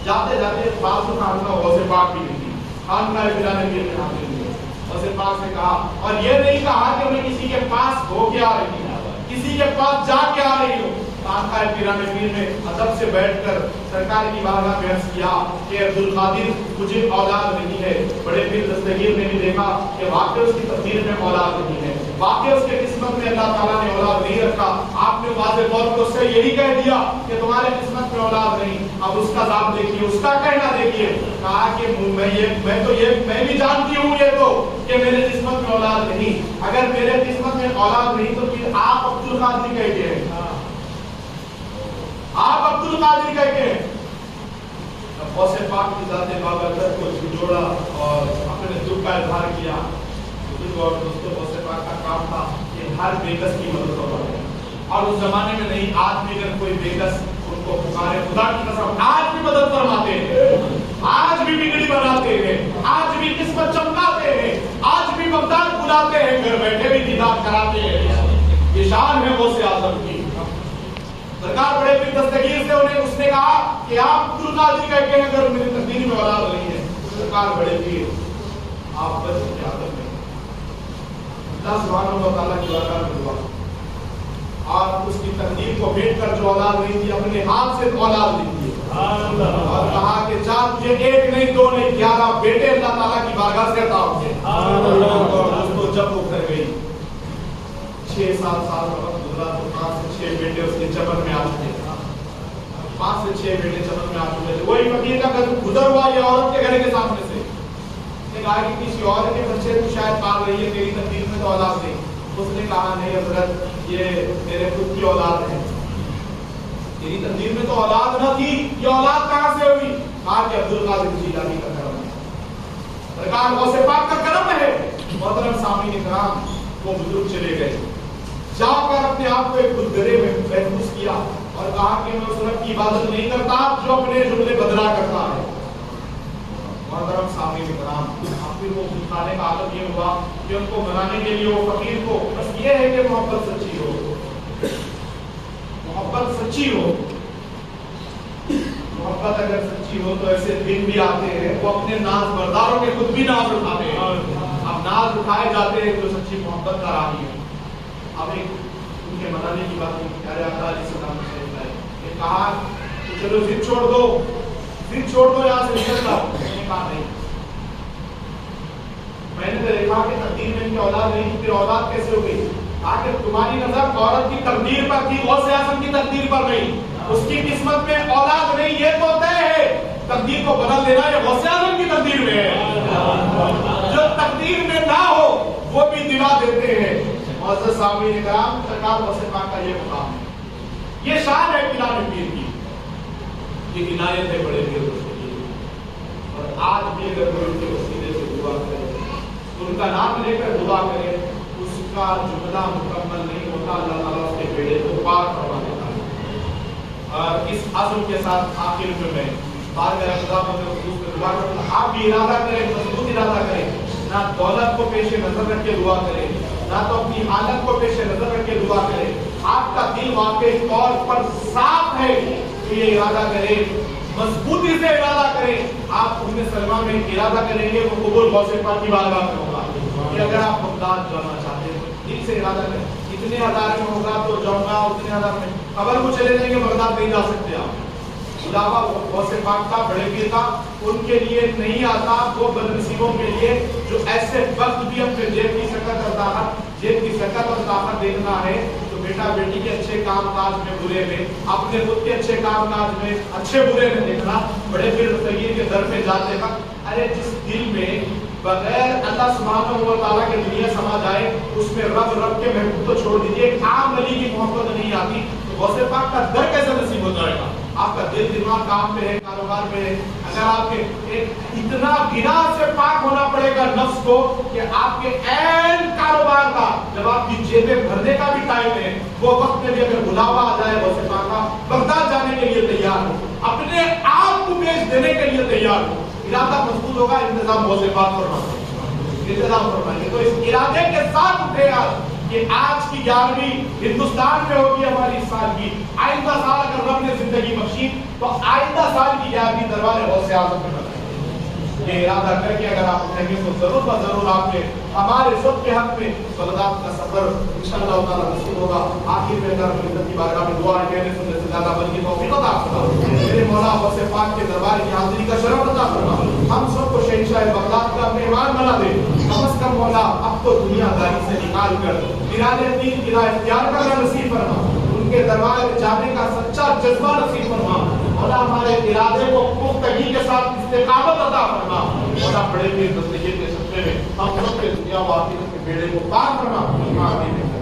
जाते जाते बाजू खानका गौसे पाक भी नहीं थी, खानकाह पिराने पीर में हाजिर हुए, गौसे पाक से कहा, और ये नहीं कहा कि मैं किसी के पास होके आ रही हूँ, किसी के पास जाके आ रही हूँ। खानकाह पिराने पीर में अदब से बैठकर सरकार की बारगाह में अर्ज किया कि अब्दुल कादिर मुझे औलाद नहीं है। बड़े पीर दस्तगीर ने भी देखा कि वाकई उसकी तकदीर में औलाद नहीं है, वाकई उसके किस्मत में अल्लाह ताला ने औलाद नहीं रखा। आपने वाज़ेह तौर पर उससे यही कह दिया कि तुम्हारे किस्मत में औलाद नहीं। अब उसका ज़वाब देखिए, उसका कहना देखिए, कहा कि मैं भी जानती हूँ ये तो कि मेरे किस्मत में औलाद नहीं। अगर मेरे किस्मत में औलाद नहीं तो फिर आप अब्दुल कादिर कहते हैं, आप अब्दुल कादिर कहते हैं। गौसे पाक की ज़ात-ए बाबरकत को झुझोड़ा और अपने दुख का इजहार किया। और दोस्तों, गौसे पाक का काम था कि हर बेकस की मदद करवाए, और उस जमाने में नहीं, आज भी अगर कोई बेकस उनको पुकारे, खुदा की कसम आज भी मदद फरमाते हैं, आज भी बिगड़ी बनाते हैं, आज भी किस्मत चमकाते हैं, आज भी बगदाद बुलाते हैं, घर बैठे भी दीदार कराते हैं। ये शान है गौसे आज़म की। सरकार बड़े पीर दस्तगीर से उसने कहा कि आप अब्दुल कादिर कहते हैं अगर मेरी तकदीर में औलाद नहीं है। सरकार बड़े पीर, आप बस की आदत में अल्लाह सुब्हानहू व तआला की बारगाह में दुआ, और उसकी तकदीर को भेंट कर जो औलाद नहीं थी, अपने हाथ से औलाद दी थी, और कहा कि जा तुझे 1 नहीं 2 नहीं 11 बेटे अल्लाह ताला की बारगाह से अता होंगे। दोस्तों, जब वो घर गई, 6-7 साल का वक्त गुजरा तो 5 से 6 बेटे उसके जबल में आ चुके, 5 से 6 बेटे चमन में आ चुके थे। वही फकीर का गुजर हुआ ये औरत के घर के सामने से, ने कहा कि किसी औरत के बच्चे को शायद पाल रही है, तेरी तकदीर में तो औलाद नहीं। उसने कहा नहीं हजरत, ये मेरे खुद की औलाद है, तेरी तकदीर में तो औलाद न थी, ये औलाद कहां से हुई? कहा कि अब्दुल कादिर जीलानी का करम है, सरकार गौसे पाक का करम है। मोहतरम सामीन इकराम, वो बुजुर्ग चले गए, जाकर अपने आप को एक गुरुद्वारे में महफूज किया और कहा कि मैं उस रब की इबादत नहीं करता जो अपने जुमले बदला करता है। मोहतरम सामीन इकराम, फिर वो खाने का आदत ये हुआ कि उनको मनाने के लिए वो फकीर को बस ये है कि मोहब्बत सच्ची हो, मोहब्बत सच्ची हो। मोहब्बत अगर सच्ची हो तो ऐसे दिन भी आते हैं, वो अपने नाज बरदारों के खुद भी नाज उठाते हैं। अब नाज उठाए जाते हैं जो सच्ची मोहब्बत का राही है। अब एक उनके मनाने की बात प्यारे आका अलैहिस्सलाम ने कहा कि चलो जिद छोड़ दो, जिद छोड़ दो, यहाँ से निकल जाओ। मैंने कहा नहीं, मैंने तो देखा कि तकदीर में इनकी औलाद नहीं, फिर औलाद कैसे हो गई? आखिर तुम्हारी नजर औरत की तकदीर पर थी, गौसे आज़म की तकदीर पर नहीं। उसकी किस्मत में औलाद नहीं, ये तो तय है, तकदीर को बदल देना ये गौसे आज़म की तकदीर में है। जो तकदीर में ना हो वो भी दिला देते हैं। मुअज़्ज़ज़ सामीन इकराम, सरकार गौसे पाक का ये मुकाम है, ये शान है किलान पीर की, ये इनायत है बड़े पीर की। और आज भी अगर कोई उनके वसीले से दुआ करे, उनका नाम लेकर दुआ करे, उसका जुमला मुकम्मल नहीं होता, अल्लाह ताला उसके बेड़े को पार करवा देता है। और इस आज़म के साथ आखिर में मैं बार बार खुदा पर दुआ करता, आप भी इरादा करें, मजबूत इरादा करें, ना दौलत को पेश नजर रख के दुआ करें, ना तो अपनी हालत को पेश नजर रख के दुआ करें। आपका दिल वाकई तौर पर साफ है तो ये इरादा करें, मजबूती से इरादा करें। आप उम्मे सलमा में इरादा करेंगे वो कबूल गौसे पाक की बारगाह में होगा। कि अगर आप बगदाद जाना चाहते हैं तो दिल से इरादा करें, इतने हजार में होगा तो जाऊंगा, उतने हजार में खबर को चले जाएंगे, बगदाद नहीं जा सकते आप। खुदावा गौसे पाक का, बड़े पीर का उनके लिए नहीं आता, वो बदनसीबों के लिए जो ऐसे वक्त भी अपने जेब की शकत और ताकत, जेब की शकत और ताकत देखना है तो बेटा बेटी के अच्छे काम काज में बुरे में, अपने खुद के अच्छे काम काज में अच्छे बुरे में देखना। बड़े पीर सगीर के दर पे जाते वक्त अरे जिस दिल में बगैर अल्लाह सुब्हानहू व तआला के दुनिया समा जाए उसमें रब के महबूब तो छोड़ दीजिए, एक आम वली की मोहब्बत नहीं आती तो गौसे पाक का दर कैसे नसीब हो जाएगा? आपका दिल दिमाग काम पे है, कारोबार पे है, अगर आपके एक इतना गिना से पाक होना पड़ेगा नफ्स को कि आपके ऐन कारोबार का जब आपकी जेबें भरने का भी टाइम है, वो वक्त में भी अगर बुलावा आ जाए गौसे पाक का, बगदाद जाने के लिए तैयार हो, अपने आप को बेच देने के लिए तैयार हो। इरादा मजबूत होगा, इंतजाम गौसे पाक फरमाते, इंतजाम फरमाएंगे। तो इस इरादे के साथ उठे कि आज की 11वीं हिंदुस्तान में होगी हमारी इस साल की, आइंदा साल अगर रब ने जिंदगी बख्शी तो आइंदा साल की 11वीं दरबार गौसे आज़म में बनाएंगे। ये इरादा करके अगर आप उठेंगे तो जरूर ब जरूर आपके हमारे सब के हक में बगदाद का सफर इंशाअल्लाह ताला नसीब होगा। आखिर में अल्लाह की बारगाह में दुआ है, कहने सुनने से ज्यादा बल्कि तौफीक अता फरमा। मेरे मौला गौसे पाक के दरबार की हाजिरी का शरफ अता फरमा। हम सबको शहंशाह बगदाद का मेहमान बना दे। कम से कम मौला अब तो दुनियादारी से निकाल कर इरादे दीन की राह इख्तियार करना नसीब फरमा। उनके दरबार में जाने का सच्चा जज्बा नसीब फरमा। मौला हमारे इरादे को पुख्तगी के साथ इस्तिकामत अता फरमा। मौला बड़े पीर दस्तगीर के सदक़े में हम सबके दुनिया व आखिरत के बेड़े को पार फरमा। आमीन।